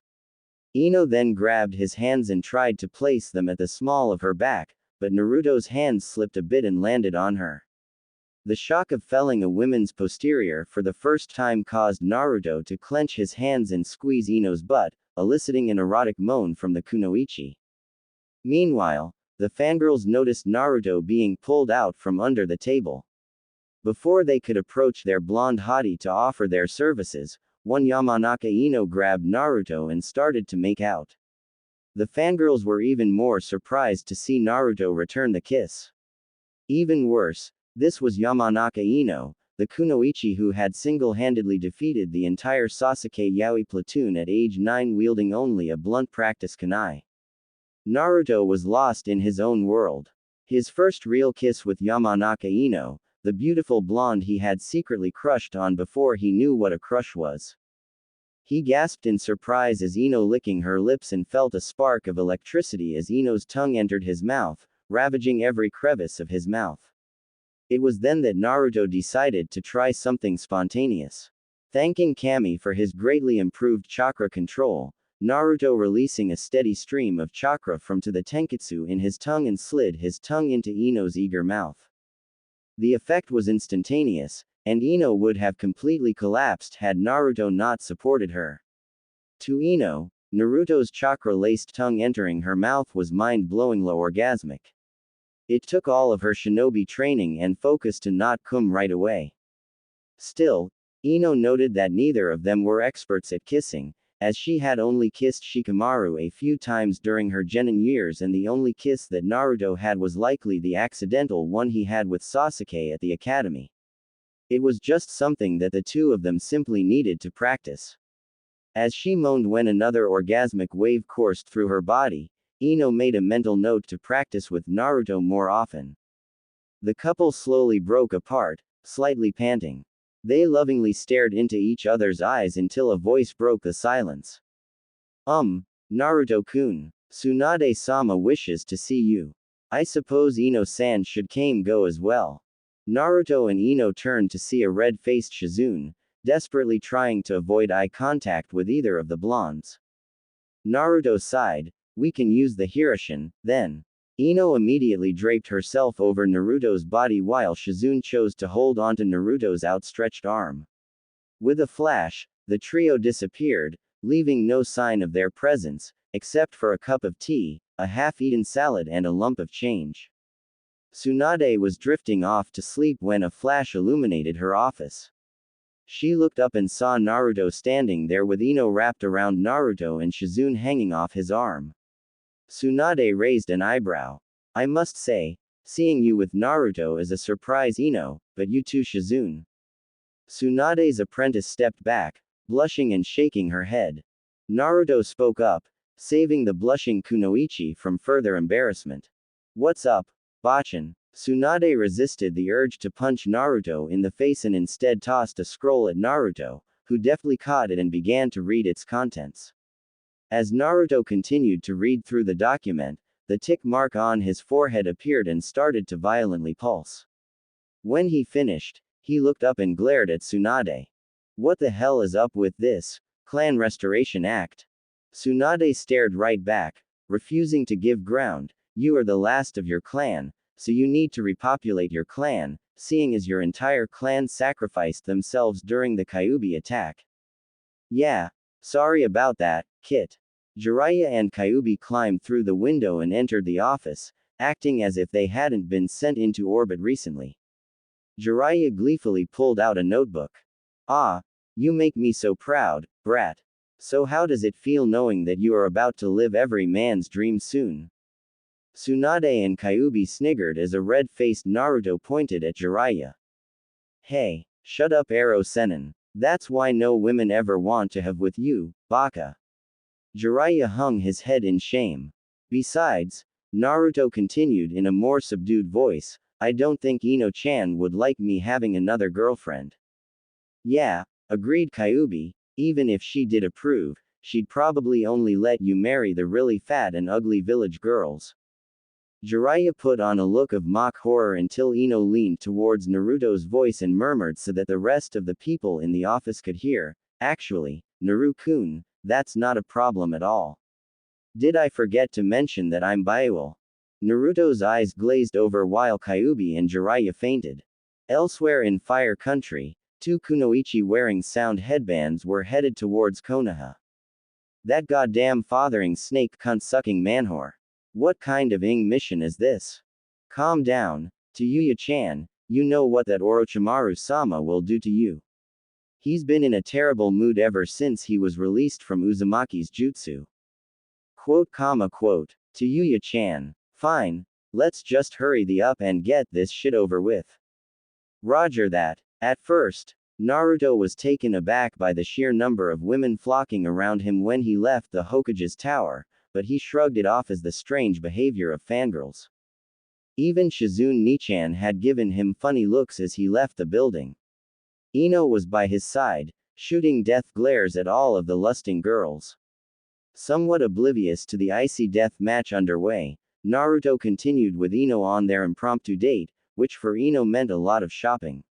Ino then grabbed his hands and tried to place them at the small of her back, but Naruto's hands slipped a bit and landed on her. The shock of felling a woman's posterior for the first time caused Naruto to clench his hands and squeeze Ino's butt, eliciting an erotic moan from the kunoichi. Meanwhile, the fangirls noticed Naruto being pulled out from under the table. Before they could approach their blonde hottie to offer their services, one Yamanaka Ino grabbed Naruto and started to make out. The fangirls were even more surprised to see Naruto return the kiss. Even worse, this was Yamanaka Ino, the kunoichi who had single-handedly defeated the entire Sasuke Yaoi platoon at age 9 wielding only a blunt practice kunai. Naruto was lost in his own world. His first real kiss with Yamanaka Ino, the beautiful blonde he had secretly crushed on before he knew what a crush was. He gasped in surprise as Ino licking her lips and felt a spark of electricity as Ino's tongue entered his mouth, ravaging every crevice of his mouth. It was then that Naruto decided to try something spontaneous. Thanking Kami for his greatly improved chakra control, Naruto releasing a steady stream of chakra from to the tenketsu in his tongue and slid his tongue into Ino's eager mouth. The effect was instantaneous, and Ino would have completely collapsed had Naruto not supported her. To Ino, Naruto's chakra-laced tongue entering her mouth was mind-blowingly orgasmic. It took all of her shinobi training and focus to not come right away. Still, Ino noted that neither of them were experts at kissing, as she had only kissed Shikamaru a few times during her genin years and the only kiss that Naruto had was likely the accidental one he had with Sasuke at the academy. It was just something that the two of them simply needed to practice. As she moaned when another orgasmic wave coursed through her body, Ino made a mental note to practice with Naruto more often. The couple slowly broke apart, slightly panting. They lovingly stared into each other's eyes until a voice broke the silence. Naruto-kun, Tsunade-sama wishes to see you. I suppose Ino-san should go as well. Naruto and Ino turned to see a red-faced Shizune, desperately trying to avoid eye contact with either of the blondes. Naruto sighed, we can use the Hiroshin, then. Ino immediately draped herself over Naruto's body while Shizune chose to hold onto Naruto's outstretched arm. With a flash, the trio disappeared, leaving no sign of their presence, except for a cup of tea, a half-eaten salad and a lump of change. Tsunade was drifting off to sleep when a flash illuminated her office. She looked up and saw Naruto standing there with Ino wrapped around Naruto and Shizune hanging off his arm. Tsunade raised an eyebrow. I must say, seeing you with Naruto is a surprise Ino, but you too Shizune. Tsunade's apprentice stepped back, blushing and shaking her head. Naruto spoke up, saving the blushing kunoichi from further embarrassment. What's up, Bachan? Tsunade resisted the urge to punch Naruto in the face and instead tossed a scroll at Naruto, who deftly caught it and began to read its contents. As Naruto continued to read through the document, the tick mark on his forehead appeared and started to violently pulse. When he finished, he looked up and glared at Tsunade. What the hell is up with this clan restoration act? Tsunade stared right back, refusing to give ground. You are the last of your clan, so you need to repopulate your clan, seeing as your entire clan sacrificed themselves during the Kyuubi attack. Yeah. Sorry about that, Kit. Jiraiya and Kyuubi climbed through the window and entered the office, acting as if they hadn't been sent into orbit recently. Jiraiya gleefully pulled out a notebook. Ah, you make me so proud, brat. So how does it feel knowing that you are about to live every man's dream soon? Tsunade and Kyuubi sniggered as a red-faced Naruto pointed at Jiraiya. Hey, shut up Ero Sennin. That's why no women ever want to have with you, baka. Jiraiya hung his head in shame. Besides, Naruto continued in a more subdued voice, I don't think Ino-chan would like me having another girlfriend. Yeah, agreed Kyuubi, even if she did approve, she'd probably only let you marry the really fat and ugly village girls. Jiraiya put on a look of mock horror until Ino leaned towards Naruto's voice and murmured so that the rest of the people in the office could hear, actually, Naru-kun, that's not a problem at all. Did I forget to mention that I'm bilingual? Naruto's eyes glazed over while Kyuubi and Jiraiya fainted. Elsewhere in Fire Country, two kunoichi wearing sound headbands were headed towards Konoha. That goddamn fathering snake cunt-sucking manwhore. What kind of mission is this? Calm down, to Yuya-chan, you know what that Orochimaru-sama will do to you. He's been in a terrible mood ever since he was released from Uzumaki's jutsu. Quote, to Yuya-chan. Fine, let's just hurry the up and get this shit over with. Roger that. At first, Naruto was taken aback by the sheer number of women flocking around him when he left the Hokage's tower, but he shrugged it off as the strange behavior of fangirls. Even Shizune Nichan had given him funny looks as he left the building. Ino was by his side, shooting death glares at all of the lusting girls. Somewhat oblivious to the icy death match underway, Naruto continued with Ino on their impromptu date, which for Ino meant a lot of shopping.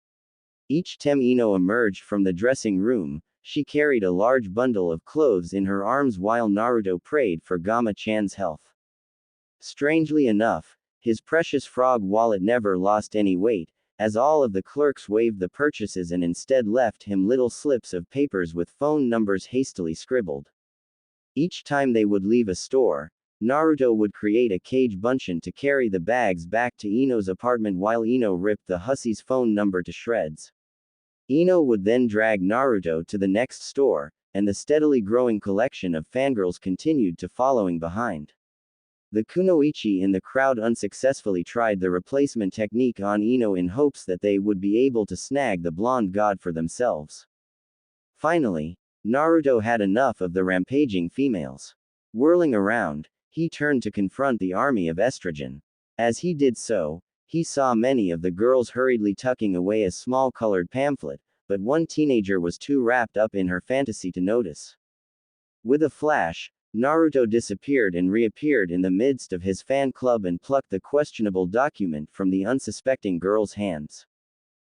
Each time Ino emerged from the dressing room, she carried a large bundle of clothes in her arms while Naruto prayed for Gama-chan's health. Strangely enough, his precious frog wallet never lost any weight, as all of the clerks waived the purchases and instead left him little slips of papers with phone numbers hastily scribbled. Each time they would leave a store, Naruto would create a cage bunshin to carry the bags back to Ino's apartment while Ino ripped the hussy's phone number to shreds. Ino would then drag Naruto to the next store, and the steadily growing collection of fangirls continued to following behind. The kunoichi in the crowd unsuccessfully tried the replacement technique on Ino in hopes that they would be able to snag the blonde god for themselves. Finally, Naruto had enough of the rampaging females. Whirling around, he turned to confront the army of estrogen. As he did so, he saw many of the girls hurriedly tucking away a small colored pamphlet, but one teenager was too wrapped up in her fantasy to notice. With a flash, Naruto disappeared and reappeared in the midst of his fan club and plucked the questionable document from the unsuspecting girl's hands.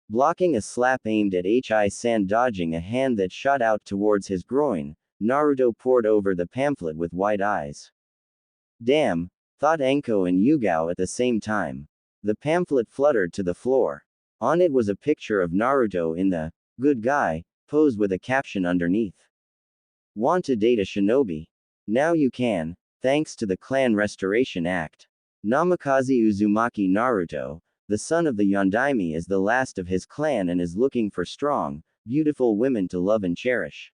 Blocking a slap aimed at Hi-san, dodging a hand that shot out towards his groin, Naruto pored over the pamphlet with wide eyes. Damn, thought Anko and Yugao at the same time. The pamphlet fluttered to the floor. On it was a picture of Naruto in the good guy pose with a caption underneath. Want to date a shinobi? Now you can, thanks to the Clan Restoration Act. Namikaze Uzumaki Naruto, the son of the Yondaime, is the last of his clan and is looking for strong, beautiful women to love and cherish.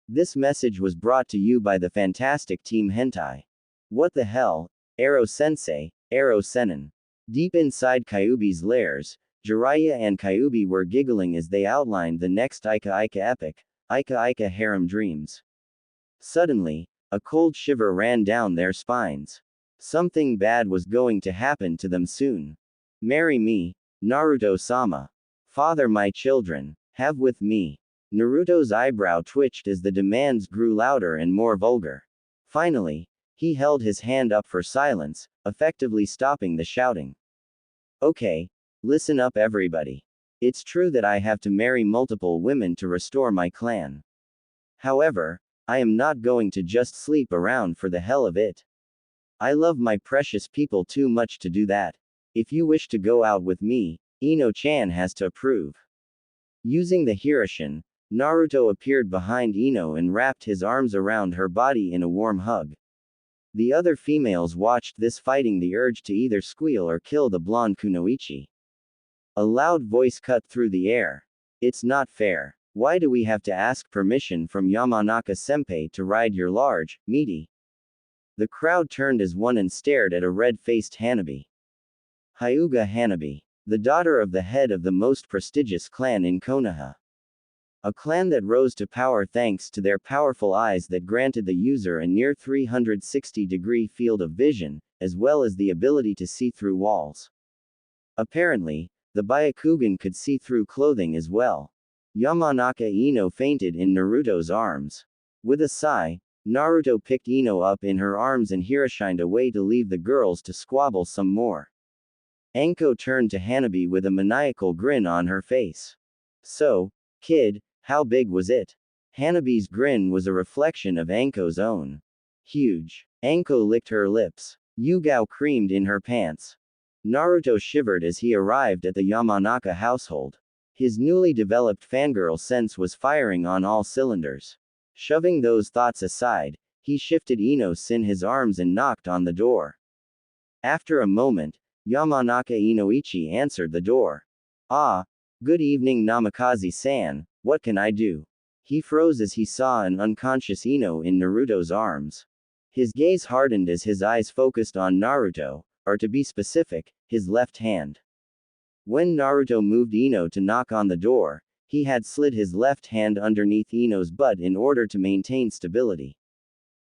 This message was brought to you by the fantastic Team Hentai. What the hell? Ero Sensei, Ero Sennin. Deep inside Kyuubi's lairs, Jiraiya and Kyuubi were giggling as they outlined the next Ika Ika epic, Ika Ika harem dreams. Suddenly, a cold shiver ran down their spines. Something bad was going to happen to them soon. Marry me, Naruto-sama. Father my children, have with me. Naruto's eyebrow twitched as the demands grew louder and more vulgar. Finally, he held his hand up for silence, effectively stopping the shouting. Okay, listen up everybody. It's true that I have to marry multiple women to restore my clan. However, I am not going to just sleep around for the hell of it. I love my precious people too much to do that. If you wish to go out with me, Ino-chan has to approve. Using the Hiroshin, Naruto appeared behind Ino and wrapped his arms around her body in a warm hug. The other females watched this, fighting the urge to either squeal or kill the blonde kunoichi. A loud voice cut through the air. It's not fair. Why do we have to ask permission from Yamanaka-senpai to ride your large, meaty? The crowd turned as one and stared at a red-faced Hanabi. Hyuga Hanabi, the daughter of the head of the most prestigious clan in Konoha. A clan that rose to power thanks to their powerful eyes that granted the user a near 360-degree field of vision, as well as the ability to see through walls. Apparently, the Byakugan could see through clothing as well. Yamanaka Ino fainted in Naruto's arms. With a sigh, Naruto picked Ino up in her arms and Hiroshined away to leave the girls to squabble some more. Anko turned to Hanabi with a maniacal grin on her face. So, kid, how big was it? Hanabi's grin was a reflection of Anko's own. Huge. Anko licked her lips. Yugao creamed in her pants. Naruto shivered as he arrived at the Yamanaka household. His newly developed fangirl sense was firing on all cylinders. Shoving those thoughts aside, he shifted Ino's in his arms and knocked on the door. After a moment, Yamanaka Inoichi answered the door. Ah, good evening Namikaze-san, what can I do? He froze as he saw an unconscious Ino in Naruto's arms. His gaze hardened as his eyes focused on Naruto, or to be specific, his left hand. When Naruto moved Ino to knock on the door, he had slid his left hand underneath Ino's butt in order to maintain stability.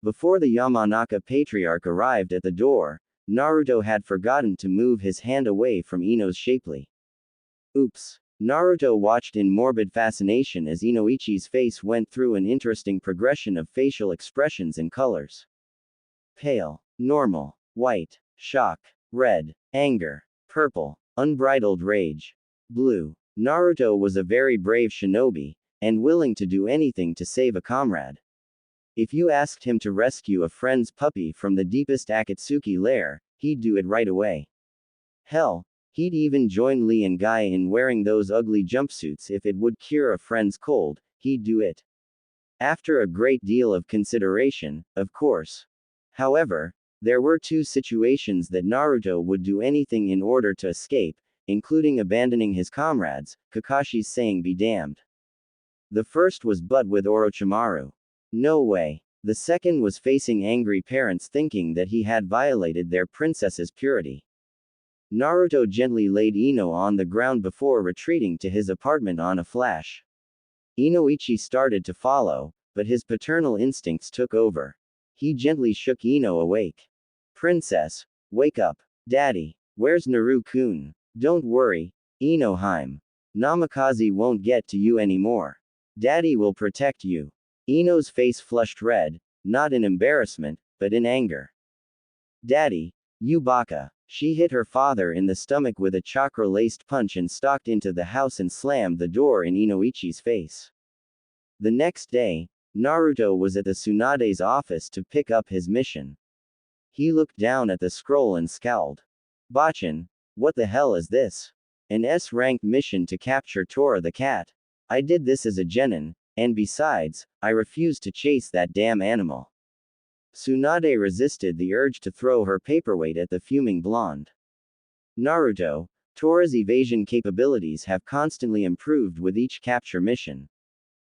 Before the Yamanaka patriarch arrived at the door, Naruto had forgotten to move his hand away from Ino's shapely. Oops. Naruto watched in morbid fascination as Inoichi's face went through an interesting progression of facial expressions and colors. Pale, normal, white, shock, red, anger, purple, unbridled rage, blue. Naruto was a very brave shinobi, and willing to do anything to save a comrade. If you asked him to rescue a friend's puppy from the deepest Akatsuki lair, he'd do it right away. Hell, he'd even join Lee and Guy in wearing those ugly jumpsuits if it would cure a friend's cold, he'd do it. After a great deal of consideration, of course. However, there were two situations that Naruto would do anything in order to escape, including abandoning his comrades, Kakashi's saying be damned. The first was but with Orochimaru. No way. The second was facing angry parents thinking that he had violated their princess's purity. Naruto gently laid Ino on the ground before retreating to his apartment on a flash. Inoichi started to follow, but his paternal instincts took over. He gently shook Ino awake. Princess, wake up. Daddy, where's Naru-kun? Don't worry, Ino-heim. Namikaze won't get to you anymore. Daddy will protect you. Ino's face flushed red, not in embarrassment, but in anger. Daddy, you baka. She hit her father in the stomach with a chakra-laced punch and stalked into the house and slammed the door in Inoichi's face. The next day, Naruto was at the Tsunade's office to pick up his mission. He looked down at the scroll and scowled. Bachan, what the hell is this? An S-ranked mission to capture Tora the cat. I did this as a genin, and besides, I refused to chase that damn animal. Tsunade resisted the urge to throw her paperweight at the fuming blonde. Naruto, Tora's evasion capabilities have constantly improved with each capture mission.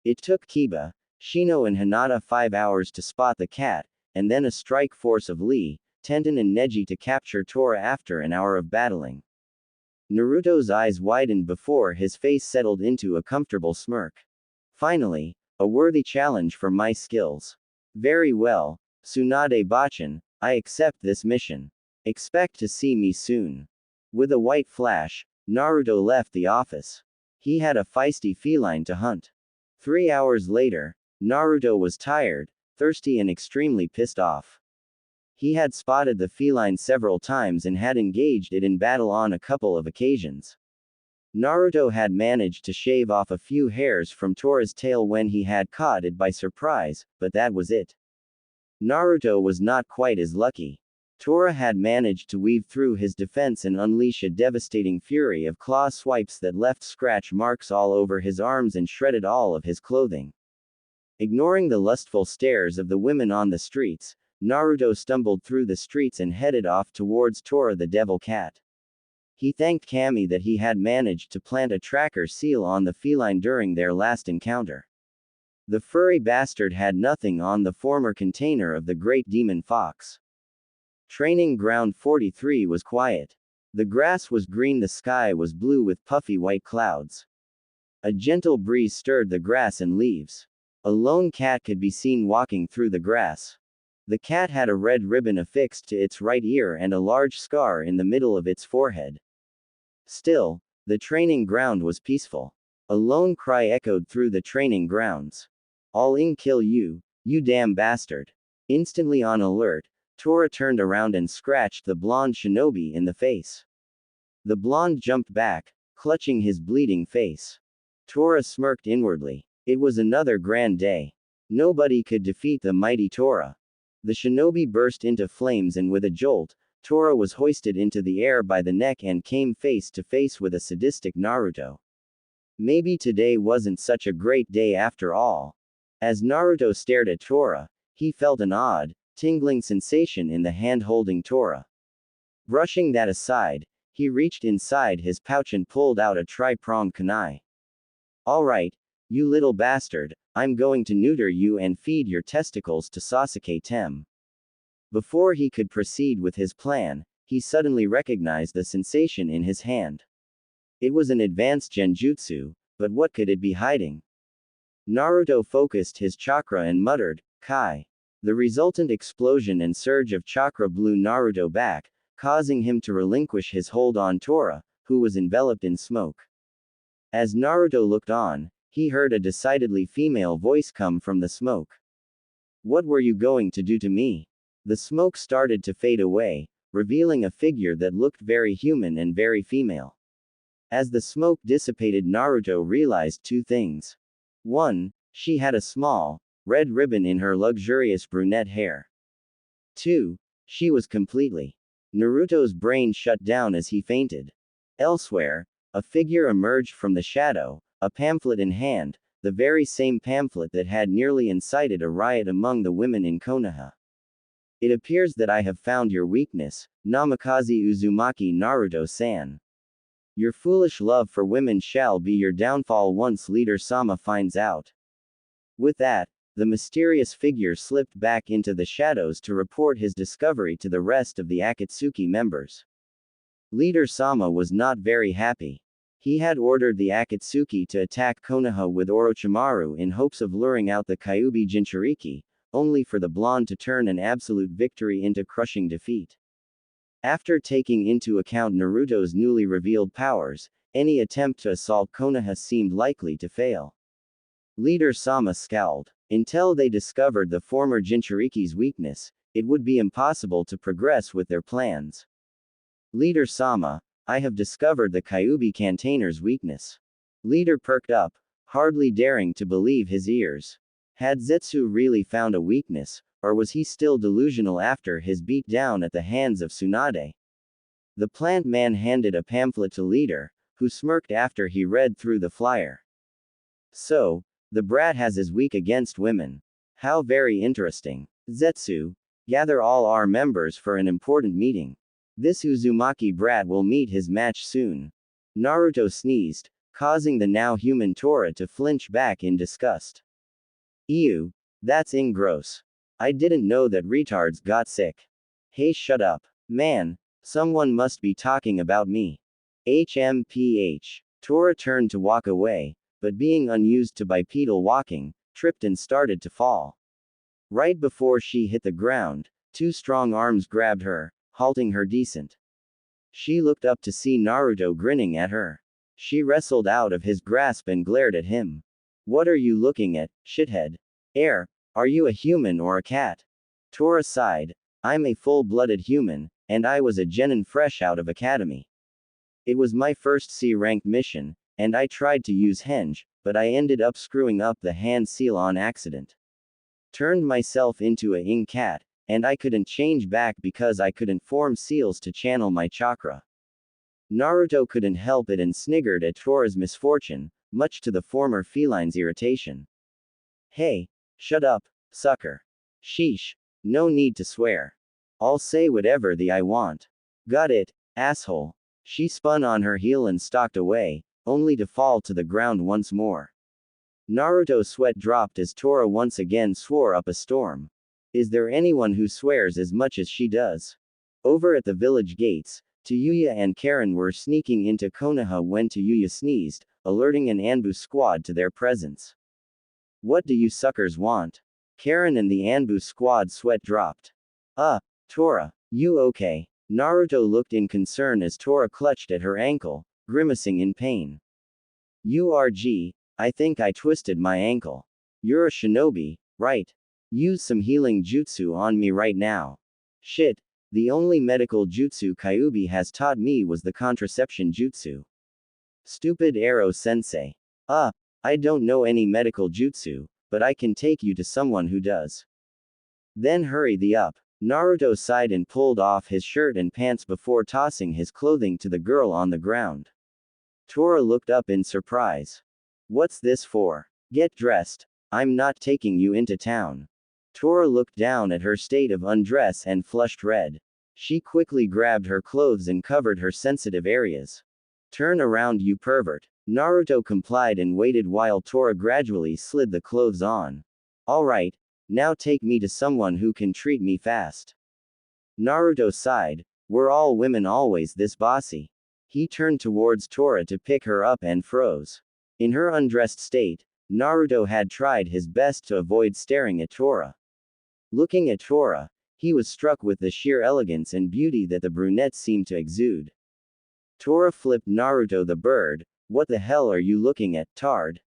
It took Kiba, Shino and Hinata 5 hours to spot the cat, and then a strike force of Lee, Tenten and Neji to capture Tora after an hour of battling. Naruto's eyes widened before his face settled into a comfortable smirk. Finally, a worthy challenge for my skills. Very well, Tsunade Bachan, I accept this mission. Expect to see me soon. With a white flash, Naruto left the office. He had a feisty feline to hunt. 3 hours later, Naruto was tired, thirsty and extremely pissed off. He had spotted the feline several times and had engaged it in battle on a couple of occasions. Naruto had managed to shave off a few hairs from Tora's tail when he had caught it by surprise, but that was it. Naruto was not quite as lucky. Tora had managed to weave through his defense and unleash a devastating fury of claw swipes that left scratch marks all over his arms and shredded all of his clothing. Ignoring the lustful stares of the women on the streets, Naruto stumbled through the streets and headed off towards Tora the Devil Cat. He thanked Kami that he had managed to plant a tracker seal on the feline during their last encounter. The furry bastard had nothing on the former container of the great demon fox. Training Ground 43 was quiet. The grass was green, the sky was blue with puffy white clouds. A gentle breeze stirred the grass and leaves. A lone cat could be seen walking through the grass. The cat had a red ribbon affixed to its right ear and a large scar in the middle of its forehead. Still, the training ground was peaceful. A lone cry echoed through the training grounds. "I'll kill you, you damn bastard." Instantly on alert, Tora turned around and scratched the blonde shinobi in the face. The blonde jumped back, clutching his bleeding face. Tora smirked inwardly. It was another grand day. Nobody could defeat the mighty Tora. The shinobi burst into flames and with a jolt, Tora was hoisted into the air by the neck and came face to face with a sadistic Naruto. Maybe today wasn't such a great day after all. As Naruto stared at Tora, he felt an odd, tingling sensation in the hand holding Tora. Brushing that aside, he reached inside his pouch and pulled out a tri-pronged kunai. "Alright, you little bastard, I'm going to neuter you and feed your testicles to Sasuke Tem." Before he could proceed with his plan, he suddenly recognized the sensation in his hand. It was an advanced genjutsu, but what could it be hiding? Naruto focused his chakra and muttered, "Kai." The resultant explosion and surge of chakra blew Naruto back, causing him to relinquish his hold on Tora, who was enveloped in smoke. As Naruto looked on, he heard a decidedly female voice come from the smoke. "What were you going to do to me?" The smoke started to fade away, revealing a figure that looked very human and very female. As the smoke dissipated, Naruto realized two things. 1. She had a small, red ribbon in her luxurious brunette hair. 2. She was completely. Naruto's brain shut down as he fainted. Elsewhere, a figure emerged from the shadow, a pamphlet in hand, the very same pamphlet that had nearly incited a riot among the women in Konoha. "It appears that I have found your weakness, Namikaze Uzumaki Naruto-san. Your foolish love for women shall be your downfall once Leader Sama finds out." With that, the mysterious figure slipped back into the shadows to report his discovery to the rest of the Akatsuki members. Leader Sama was not very happy. He had ordered the Akatsuki to attack Konoha with Orochimaru in hopes of luring out the Kyuubi Jinchuriki, only for the blonde to turn an absolute victory into crushing defeat. After taking into account Naruto's newly revealed powers, any attempt to assault Konoha seemed likely to fail. Leader Sama scowled. Until they discovered the former Jinchuriki's weakness, it would be impossible to progress with their plans. "Leader Sama, I have discovered the Kyuubi Cantainer's weakness." Leader perked up, hardly daring to believe his ears. Had Zetsu really found a weakness, or was he still delusional after his beatdown at the hands of Tsunade? The plant man handed a pamphlet to Leader, who smirked after he read through the flyer. "So, the brat has his weak against women. How very interesting. Zetsu, gather all our members for an important meeting. This Uzumaki brat will meet his match soon." Naruto sneezed, causing the now human Tora to flinch back in disgust. "Ew, that's gross. I didn't know that retards got sick." "Hey, shut up. Man, someone must be talking about me." HMPH. Tora turned to walk away, but being unused to bipedal walking, tripped and started to fall. Right before she hit the ground, two strong arms grabbed her, halting her decent. She looked up to see Naruto grinning at her. She wrestled out of his grasp and glared at him. "What are you looking at, shithead? Are you a human or a cat?" Tora sighed. "I'm a full-blooded human, and I was a genin fresh out of academy. It was my first C-ranked mission, and I tried to use henge, but I ended up screwing up the hand seal on accident. Turned myself into a cat, and I couldn't change back because I couldn't form seals to channel my chakra. Naruto couldn't help it and sniggered at Tora's misfortune, much to the former feline's irritation. Hey, shut up, sucker. Sheesh, no need to swear. I'll say whatever I want. Got it, asshole. She spun on her heel and stalked away, only to fall to the ground once more. Naruto's sweat dropped as Tora once again swore up a storm. Is there anyone who swears as much as she does? Over at the village gates, Tayuya and Karen were sneaking into Konoha when Tayuya sneezed, alerting an Anbu squad to their presence. What do you suckers want? Karen and the Anbu squad sweat dropped. Tora, you okay? Naruto looked in concern as Tora clutched at her ankle, grimacing in pain. URG, I think I twisted my ankle. You're a shinobi, right? Use some healing jutsu on me right now. Shit, the only medical jutsu Kyuubi has taught me was the contraception jutsu. Stupid arrow sensei. I don't know any medical jutsu, but I can take you to someone who does. Then hurry the up. Naruto sighed and pulled off his shirt and pants before tossing his clothing to the girl on the ground. Tora looked up in surprise. What's this for? Get dressed. I'm not taking you into town. Tora looked down at her state of undress and flushed red. She quickly grabbed her clothes and covered her sensitive areas. Turn around, you pervert. Naruto complied and waited while Tora gradually slid the clothes on. Alright, now take me to someone who can treat me fast. Naruto sighed. Were all women always this bossy? He turned towards Tora to pick her up and froze. In her undressed state, Naruto had tried his best to avoid staring at Tora. Looking at Tora, he was struck with the sheer elegance and beauty that the brunette seemed to exude. Tora flipped Naruto the bird. What the hell are you looking at, tard?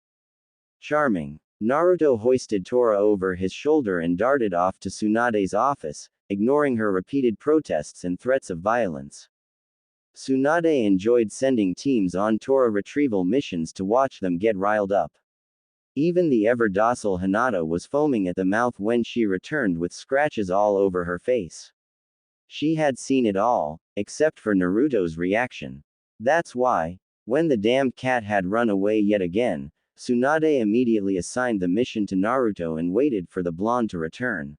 Charming. Naruto hoisted Tora over his shoulder and darted off to Tsunade's office, ignoring her repeated protests and threats of violence. Tsunade enjoyed sending teams on Tora retrieval missions to watch them get riled up. Even the ever-docile Hinata was foaming at the mouth when she returned with scratches all over her face. She had seen it all, except for Naruto's reaction. That's why, when the damned cat had run away yet again, Tsunade immediately assigned the mission to Naruto and waited for the blonde to return.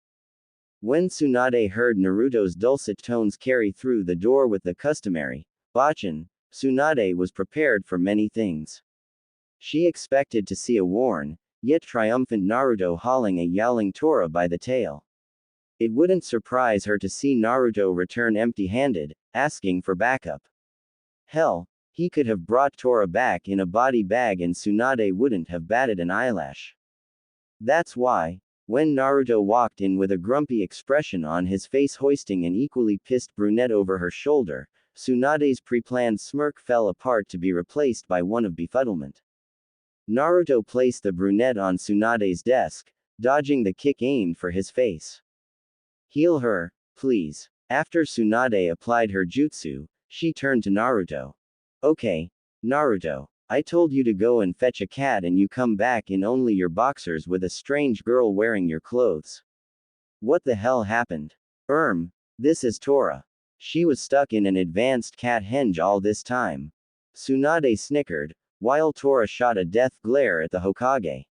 When Tsunade heard Naruto's dulcet tones carry through the door with the customary "Bachan," Tsunade was prepared for many things. She expected to see a worn, yet triumphant Naruto hauling a yowling Tora by the tail. It wouldn't surprise her to see Naruto return empty-handed, asking for backup. Hell, he could have brought Tora back in a body bag and Tsunade wouldn't have batted an eyelash. That's why, when Naruto walked in with a grumpy expression on his face hoisting an equally pissed brunette over her shoulder, Tsunade's pre-planned smirk fell apart to be replaced by one of befuddlement. Naruto placed the brunette on Tsunade's desk, dodging the kick aimed for his face. Heal her, please. After Tsunade applied her jutsu, she turned to Naruto. Okay, Naruto. I told you to go and fetch a cat and you come back in only your boxers with a strange girl wearing your clothes. What the hell happened? This is Tora. She was stuck in an advanced cat henge all this time. Tsunade snickered, while Tora shot a death glare at the Hokage.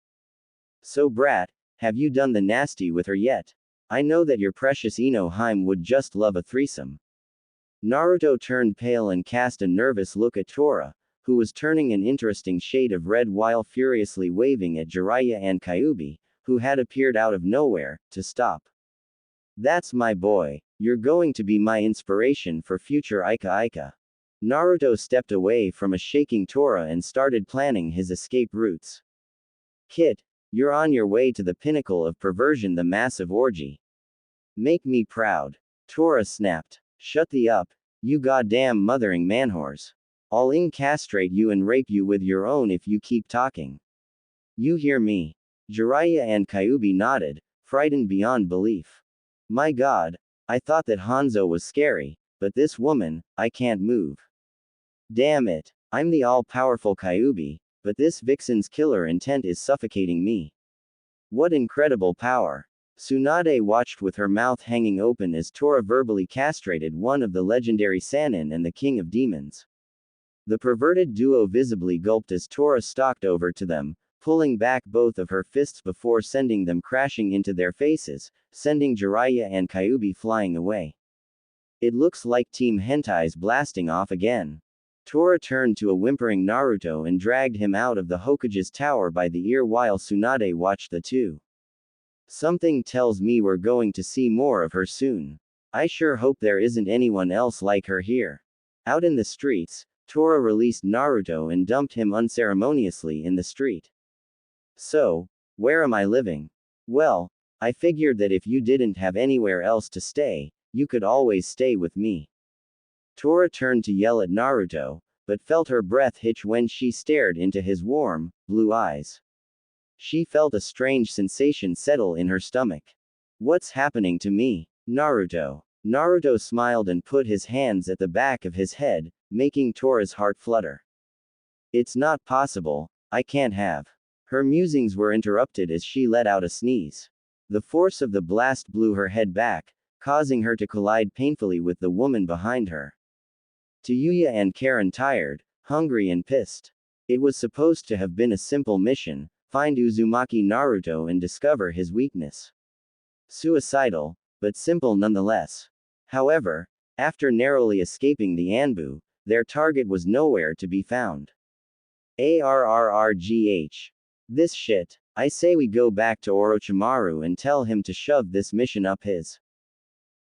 So brat, have you done the nasty with her yet? I know that your precious Inohime would just love a threesome. Naruto turned pale and cast a nervous look at Tora, who was turning an interesting shade of red while furiously waving at Jiraiya and Kyuubi, who had appeared out of nowhere, to stop. That's my boy. You're going to be my inspiration for future Ika Ika. Naruto stepped away from a shaking Tora and started planning his escape routes. Kid, you're on your way to the pinnacle of perversion, the massive orgy. Make me proud. Tora snapped. Shut the up, you goddamn mothering manwhores. I'll incastrate you and rape you with your own if you keep talking. You hear me? Jiraiya and Kyuubi nodded, frightened beyond belief. My god, I thought that Hanzo was scary, but this woman, I can't move. Damn it, I'm the all-powerful Kyuubi, but this vixen's killer intent is suffocating me. What incredible power. Tsunade watched with her mouth hanging open as Tora verbally castrated one of the legendary Sannin and the King of Demons. The perverted duo visibly gulped as Tora stalked over to them, pulling back both of her fists before sending them crashing into their faces, sending Jiraiya and Kyuubi flying away. It looks like Team Hentai's blasting off again. Tora turned to a whimpering Naruto and dragged him out of the Hokage's tower by the ear while Tsunade watched the two. Something tells me we're going to see more of her soon. I sure hope there isn't anyone else like her here. Out in the streets, Tora released Naruto and dumped him unceremoniously in the street. So, where am I living? Well, I figured that if you didn't have anywhere else to stay, you could always stay with me. Tora turned to yell at Naruto, but felt her breath hitch when she stared into his warm, blue eyes. She felt a strange sensation settle in her stomach. What's happening to me? Naruto. Naruto smiled and put his hands at the back of his head, making Tora's heart flutter. It's not possible, I can't have. Her musings were interrupted as she let out a sneeze. The force of the blast blew her head back, causing her to collide painfully with the woman behind her. Yuya and Karen tired, hungry and pissed. It was supposed to have been a simple mission, find Uzumaki Naruto and discover his weakness. Suicidal, but simple nonetheless. However, after narrowly escaping the Anbu, their target was nowhere to be found. ARRRGH. This shit. I say we go back to Orochimaru and tell him to shove this mission up his.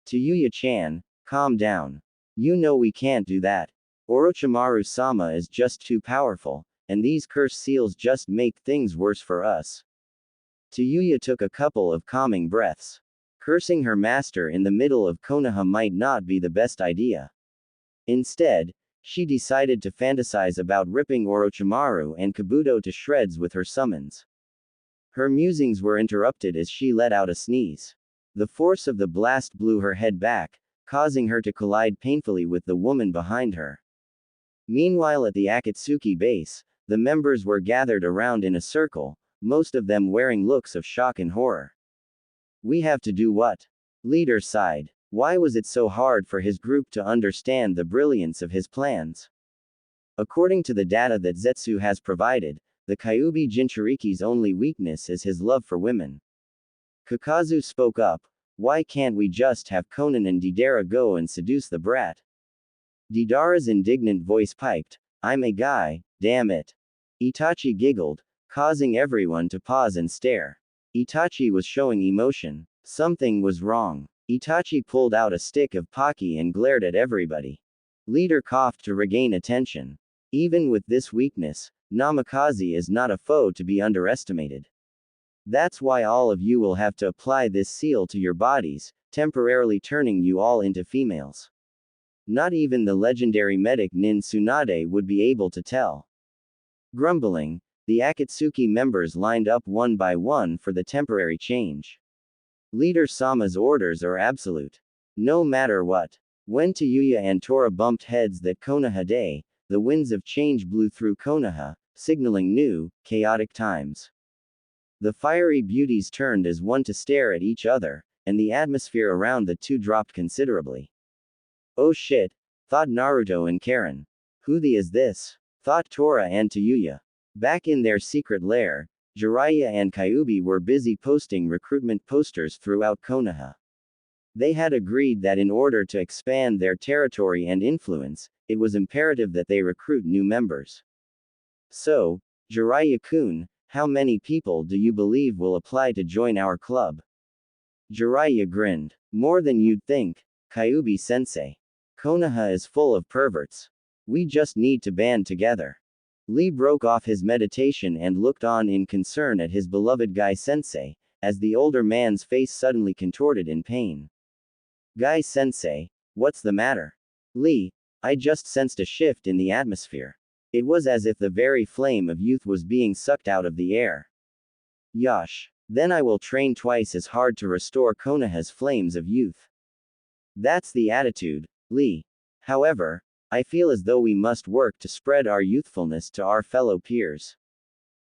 Yuya-chan, calm down. You know we can't do that. Orochimaru-sama is just too powerful, and these curse seals just make things worse for us. Yuya took a couple of calming breaths. Cursing her master in the middle of Konoha might not be the best idea. Instead, she decided to fantasize about ripping Orochimaru and Kabuto to shreds with her summons. Her musings were interrupted as she let out a sneeze. The force of the blast blew her head back, causing her to collide painfully with the woman behind her. Meanwhile at the Akatsuki base, the members were gathered around in a circle, most of them wearing looks of shock and horror. We have to do what? Leader sighed. Why was it so hard for his group to understand the brilliance of his plans? According to the data that Zetsu has provided, the Kyuubi Jinchuriki's only weakness is his love for women. Kakazu spoke up. Why can't we just have Conan and Deidara go and seduce the brat? Deidara's indignant voice piped, I'm a guy, damn it. Itachi giggled, causing everyone to pause and stare. Itachi was showing emotion. Something was wrong. Itachi pulled out a stick of Pocky and glared at everybody. Leader coughed to regain attention. Even with this weakness, Namikaze is not a foe to be underestimated. That's why all of you will have to apply this seal to your bodies, temporarily turning you all into females. Not even the legendary medic Nin Tsunade would be able to tell. Grumbling, the Akatsuki members lined up one by one for the temporary change. Leader Sama's orders are absolute. No matter what. When Yuya and Tora bumped heads that Konoha day, the winds of change blew through Konoha, signaling new, chaotic times. The fiery beauties turned as one to stare at each other, and the atmosphere around the two dropped considerably. Oh shit, thought Naruto and Karen. Who the is this? Thought Tora and Yuya. Back in their secret lair, Jiraiya and Kyuubi were busy posting recruitment posters throughout Konoha. They had agreed that in order to expand their territory and influence, it was imperative that they recruit new members. So, Jiraiya-kun, how many people do you believe will apply to join our club? Jiraiya grinned. More than you'd think, Kyuubi-sensei. Konoha is full of perverts. We just need to band together. Lee broke off his meditation and looked on in concern at his beloved Guy-sensei, as the older man's face suddenly contorted in pain. Guy-sensei, what's the matter? Lee, I just sensed a shift in the atmosphere. It was as if the very flame of youth was being sucked out of the air. Yosh. Then I will train twice as hard to restore Konoha's flames of youth. That's the attitude, Lee. However, I feel as though we must work to spread our youthfulness to our fellow peers.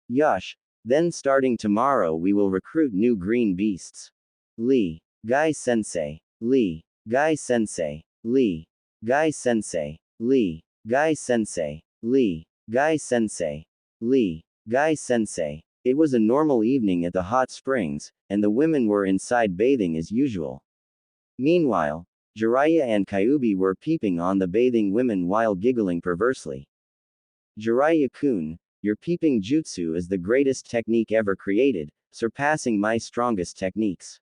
Yosh. Then starting tomorrow we will recruit new green beasts. Lee. Guy Sensei. Lee. Guy Sensei. Lee. Guy Sensei. Lee. Guy Sensei. Lee. Guy Sensei. Lee. Guy Sensei. It was a normal evening at the hot springs, and the women were inside bathing as usual. Meanwhile, Jiraiya and Kyuubi were peeping on the bathing women while giggling perversely. Jiraiya-kun, your peeping jutsu is the greatest technique ever created, surpassing my strongest techniques.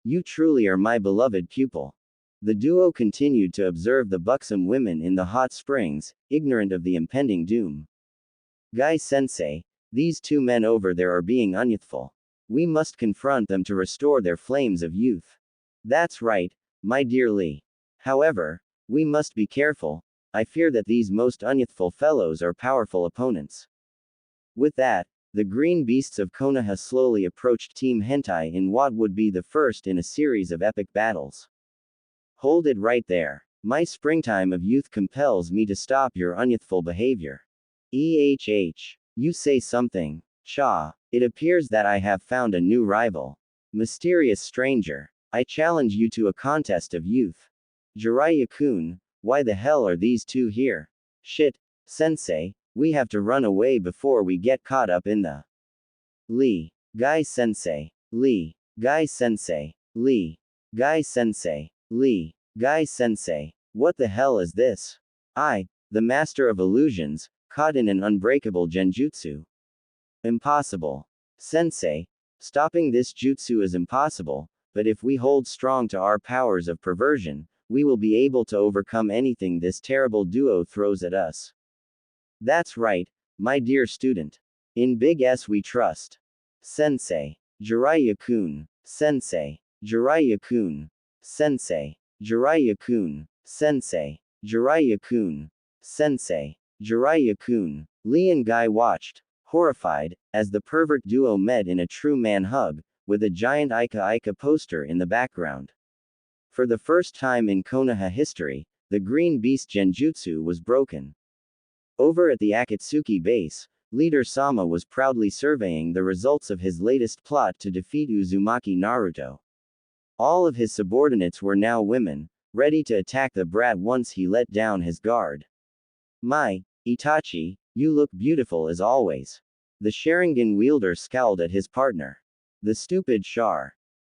You truly are my beloved pupil. The duo continued to observe the buxom women in the hot springs, ignorant of the impending doom. Guy Sensei, these two men over there are being unyouthful. We must confront them to restore their flames of youth. That's right, my dear Lee. However, we must be careful. I fear that these most unyouthful fellows are powerful opponents. With that, the green beasts of Konoha slowly approached Team Hentai in what would be the first in a series of epic battles. Hold it right there. My springtime of youth compels me to stop your unyouthful behavior. You say something. Cha. It appears that I have found a new rival. Mysterious stranger. I challenge you to a contest of youth. Jiraiya-kun, why the hell are these two here? Shit, Sensei, we have to run away before we get caught up in the Lee. Guy Sensei. Lee. Guy Sensei. Lee. Guy Sensei. Lee. Guy Sensei. What the hell is this? I, the master of illusions, caught in an unbreakable genjutsu. Impossible. Sensei, stopping this jutsu is impossible, but if we hold strong to our powers of perversion, we will be able to overcome anything this terrible duo throws at us. That's right, my dear student. In Big S we trust. Sensei. Jiraiya-kun. Sensei. Jiraiya-kun. Sensei. Jiraiya-kun. Sensei. Jiraiya-kun. Sensei. Jiraiya-kun. Lee and Guy watched, horrified, as the pervert duo met in a true man hug, with a giant Ika Ika poster in the background. For the first time in Konoha history, the Green Beast Genjutsu was broken. Over at the Akatsuki base, Leader Sama was proudly surveying the results of his latest plot to defeat Uzumaki Naruto. All of his subordinates were now women, ready to attack the brat once he let down his guard. My, Itachi, you look beautiful as always. The Sharingan wielder scowled at his partner. The stupid Char.